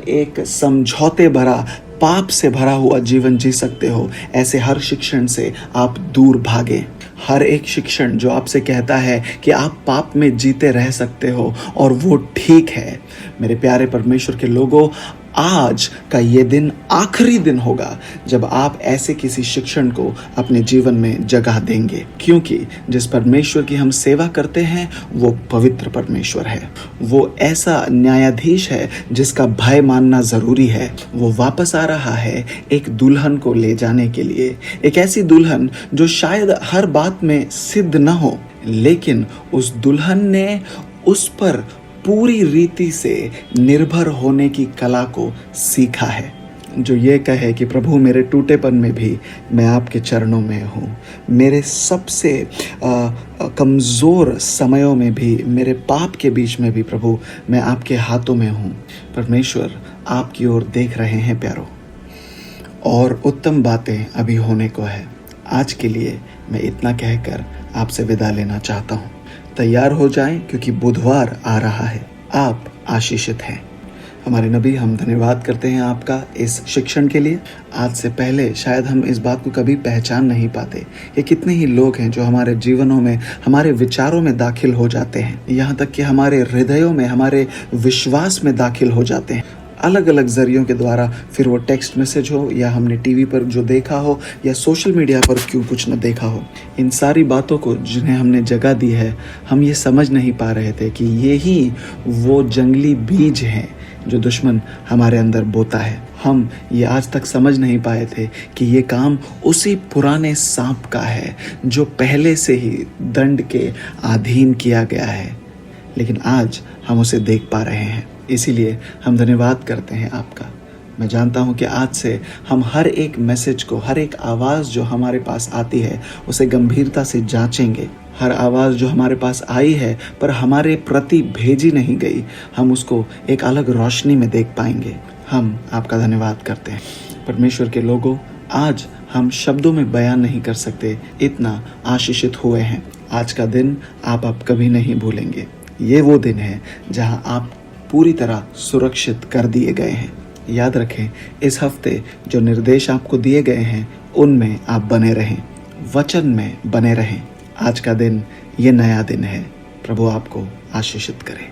एक समझौते भरा, पाप से भरा हुआ जीवन जी सकते हो, ऐसे हर शिक्षण से आप दूर भागें। हर एक शिक्षण जो आपसे कहता है कि आप पाप में जीते रह सकते हो और वो ठीक है, मेरे प्यारे परमेश्वर के लोगों, आज का ये दिन आखिरी दिन होगा जब आप ऐसे किसी शिक्षण को अपने जीवन में जगह देंगे, क्योंकि जिस परमेश्वर की हम सेवा करते हैं वो पवित्र परमेश्वर है। वो ऐसा न्यायाधीश है जिसका भय मानना जरूरी है। वो वापस आ रहा है एक दुल्हन को ले जाने के लिए, एक ऐसी दुल्हन जो शायद हर बात में सिद्ध न हो, लेकिन उस दुल्हन ने उस पर पूरी रीति से निर्भर होने की कला को सीखा है, जो ये कहे कि प्रभु मेरे टूटेपन में भी मैं आपके चरणों में हूँ, मेरे सबसे कमज़ोर समयों में भी, मेरे पाप के बीच में भी प्रभु मैं आपके हाथों में हूँ। परमेश्वर आपकी ओर देख रहे हैं प्यारो, और उत्तम बातें अभी होने को है। आज के लिए मैं इतना कहकर आपसे विदा लेना चाहता हूँ। तैयार हो जाएं, क्योंकि बुधवार आ रहा है। आप आशीषित हैं। हमारे नबी, हम धन्यवाद करते हैं आपका इस शिक्षण के लिए। आज से पहले शायद हम इस बात को कभी पहचान नहीं पाते। ये कितने ही लोग हैं जो हमारे जीवनों में, हमारे विचारों में दाखिल हो जाते हैं, यहाँ तक कि हमारे हृदयों में, हमारे विश्वास में दाखिल हो जाते हैं, अलग अलग जरियों के द्वारा। फिर वो टेक्स्ट मैसेज हो, या हमने टीवी पर जो देखा हो, या सोशल मीडिया पर क्यों कुछ न देखा हो, इन सारी बातों को जिन्हें हमने जगह दी है, हम ये समझ नहीं पा रहे थे कि ये ही वो जंगली बीज हैं जो दुश्मन हमारे अंदर बोता है। हम ये आज तक समझ नहीं पाए थे कि ये काम उसी पुराने सांप का है जो पहले से ही दंड के अधीन किया गया है, लेकिन आज हम उसे देख पा रहे हैं। इसीलिए हम धन्यवाद करते हैं आपका। मैं जानता हूं कि आज से हम हर एक मैसेज को, हर एक आवाज़ जो हमारे पास आती है, उसे गंभीरता से जांचेंगे। हर आवाज़ जो हमारे पास आई है पर हमारे प्रति भेजी नहीं गई, हम उसको एक अलग रोशनी में देख पाएंगे। हम आपका धन्यवाद करते हैं। परमेश्वर के लोगों, आज हम शब्दों में बयान नहीं कर सकते, इतना आशीषित हुए हैं। आज का दिन आप कभी नहीं भूलेंगे। ये वो दिन है जहाँ आप पूरी तरह सुरक्षित कर दिए गए हैं। याद रखें, इस हफ्ते जो निर्देश आपको दिए गए हैं उनमें आप बने रहें, वचन में बने रहें। आज का दिन ये नया दिन है। प्रभु आपको आशीषित करे।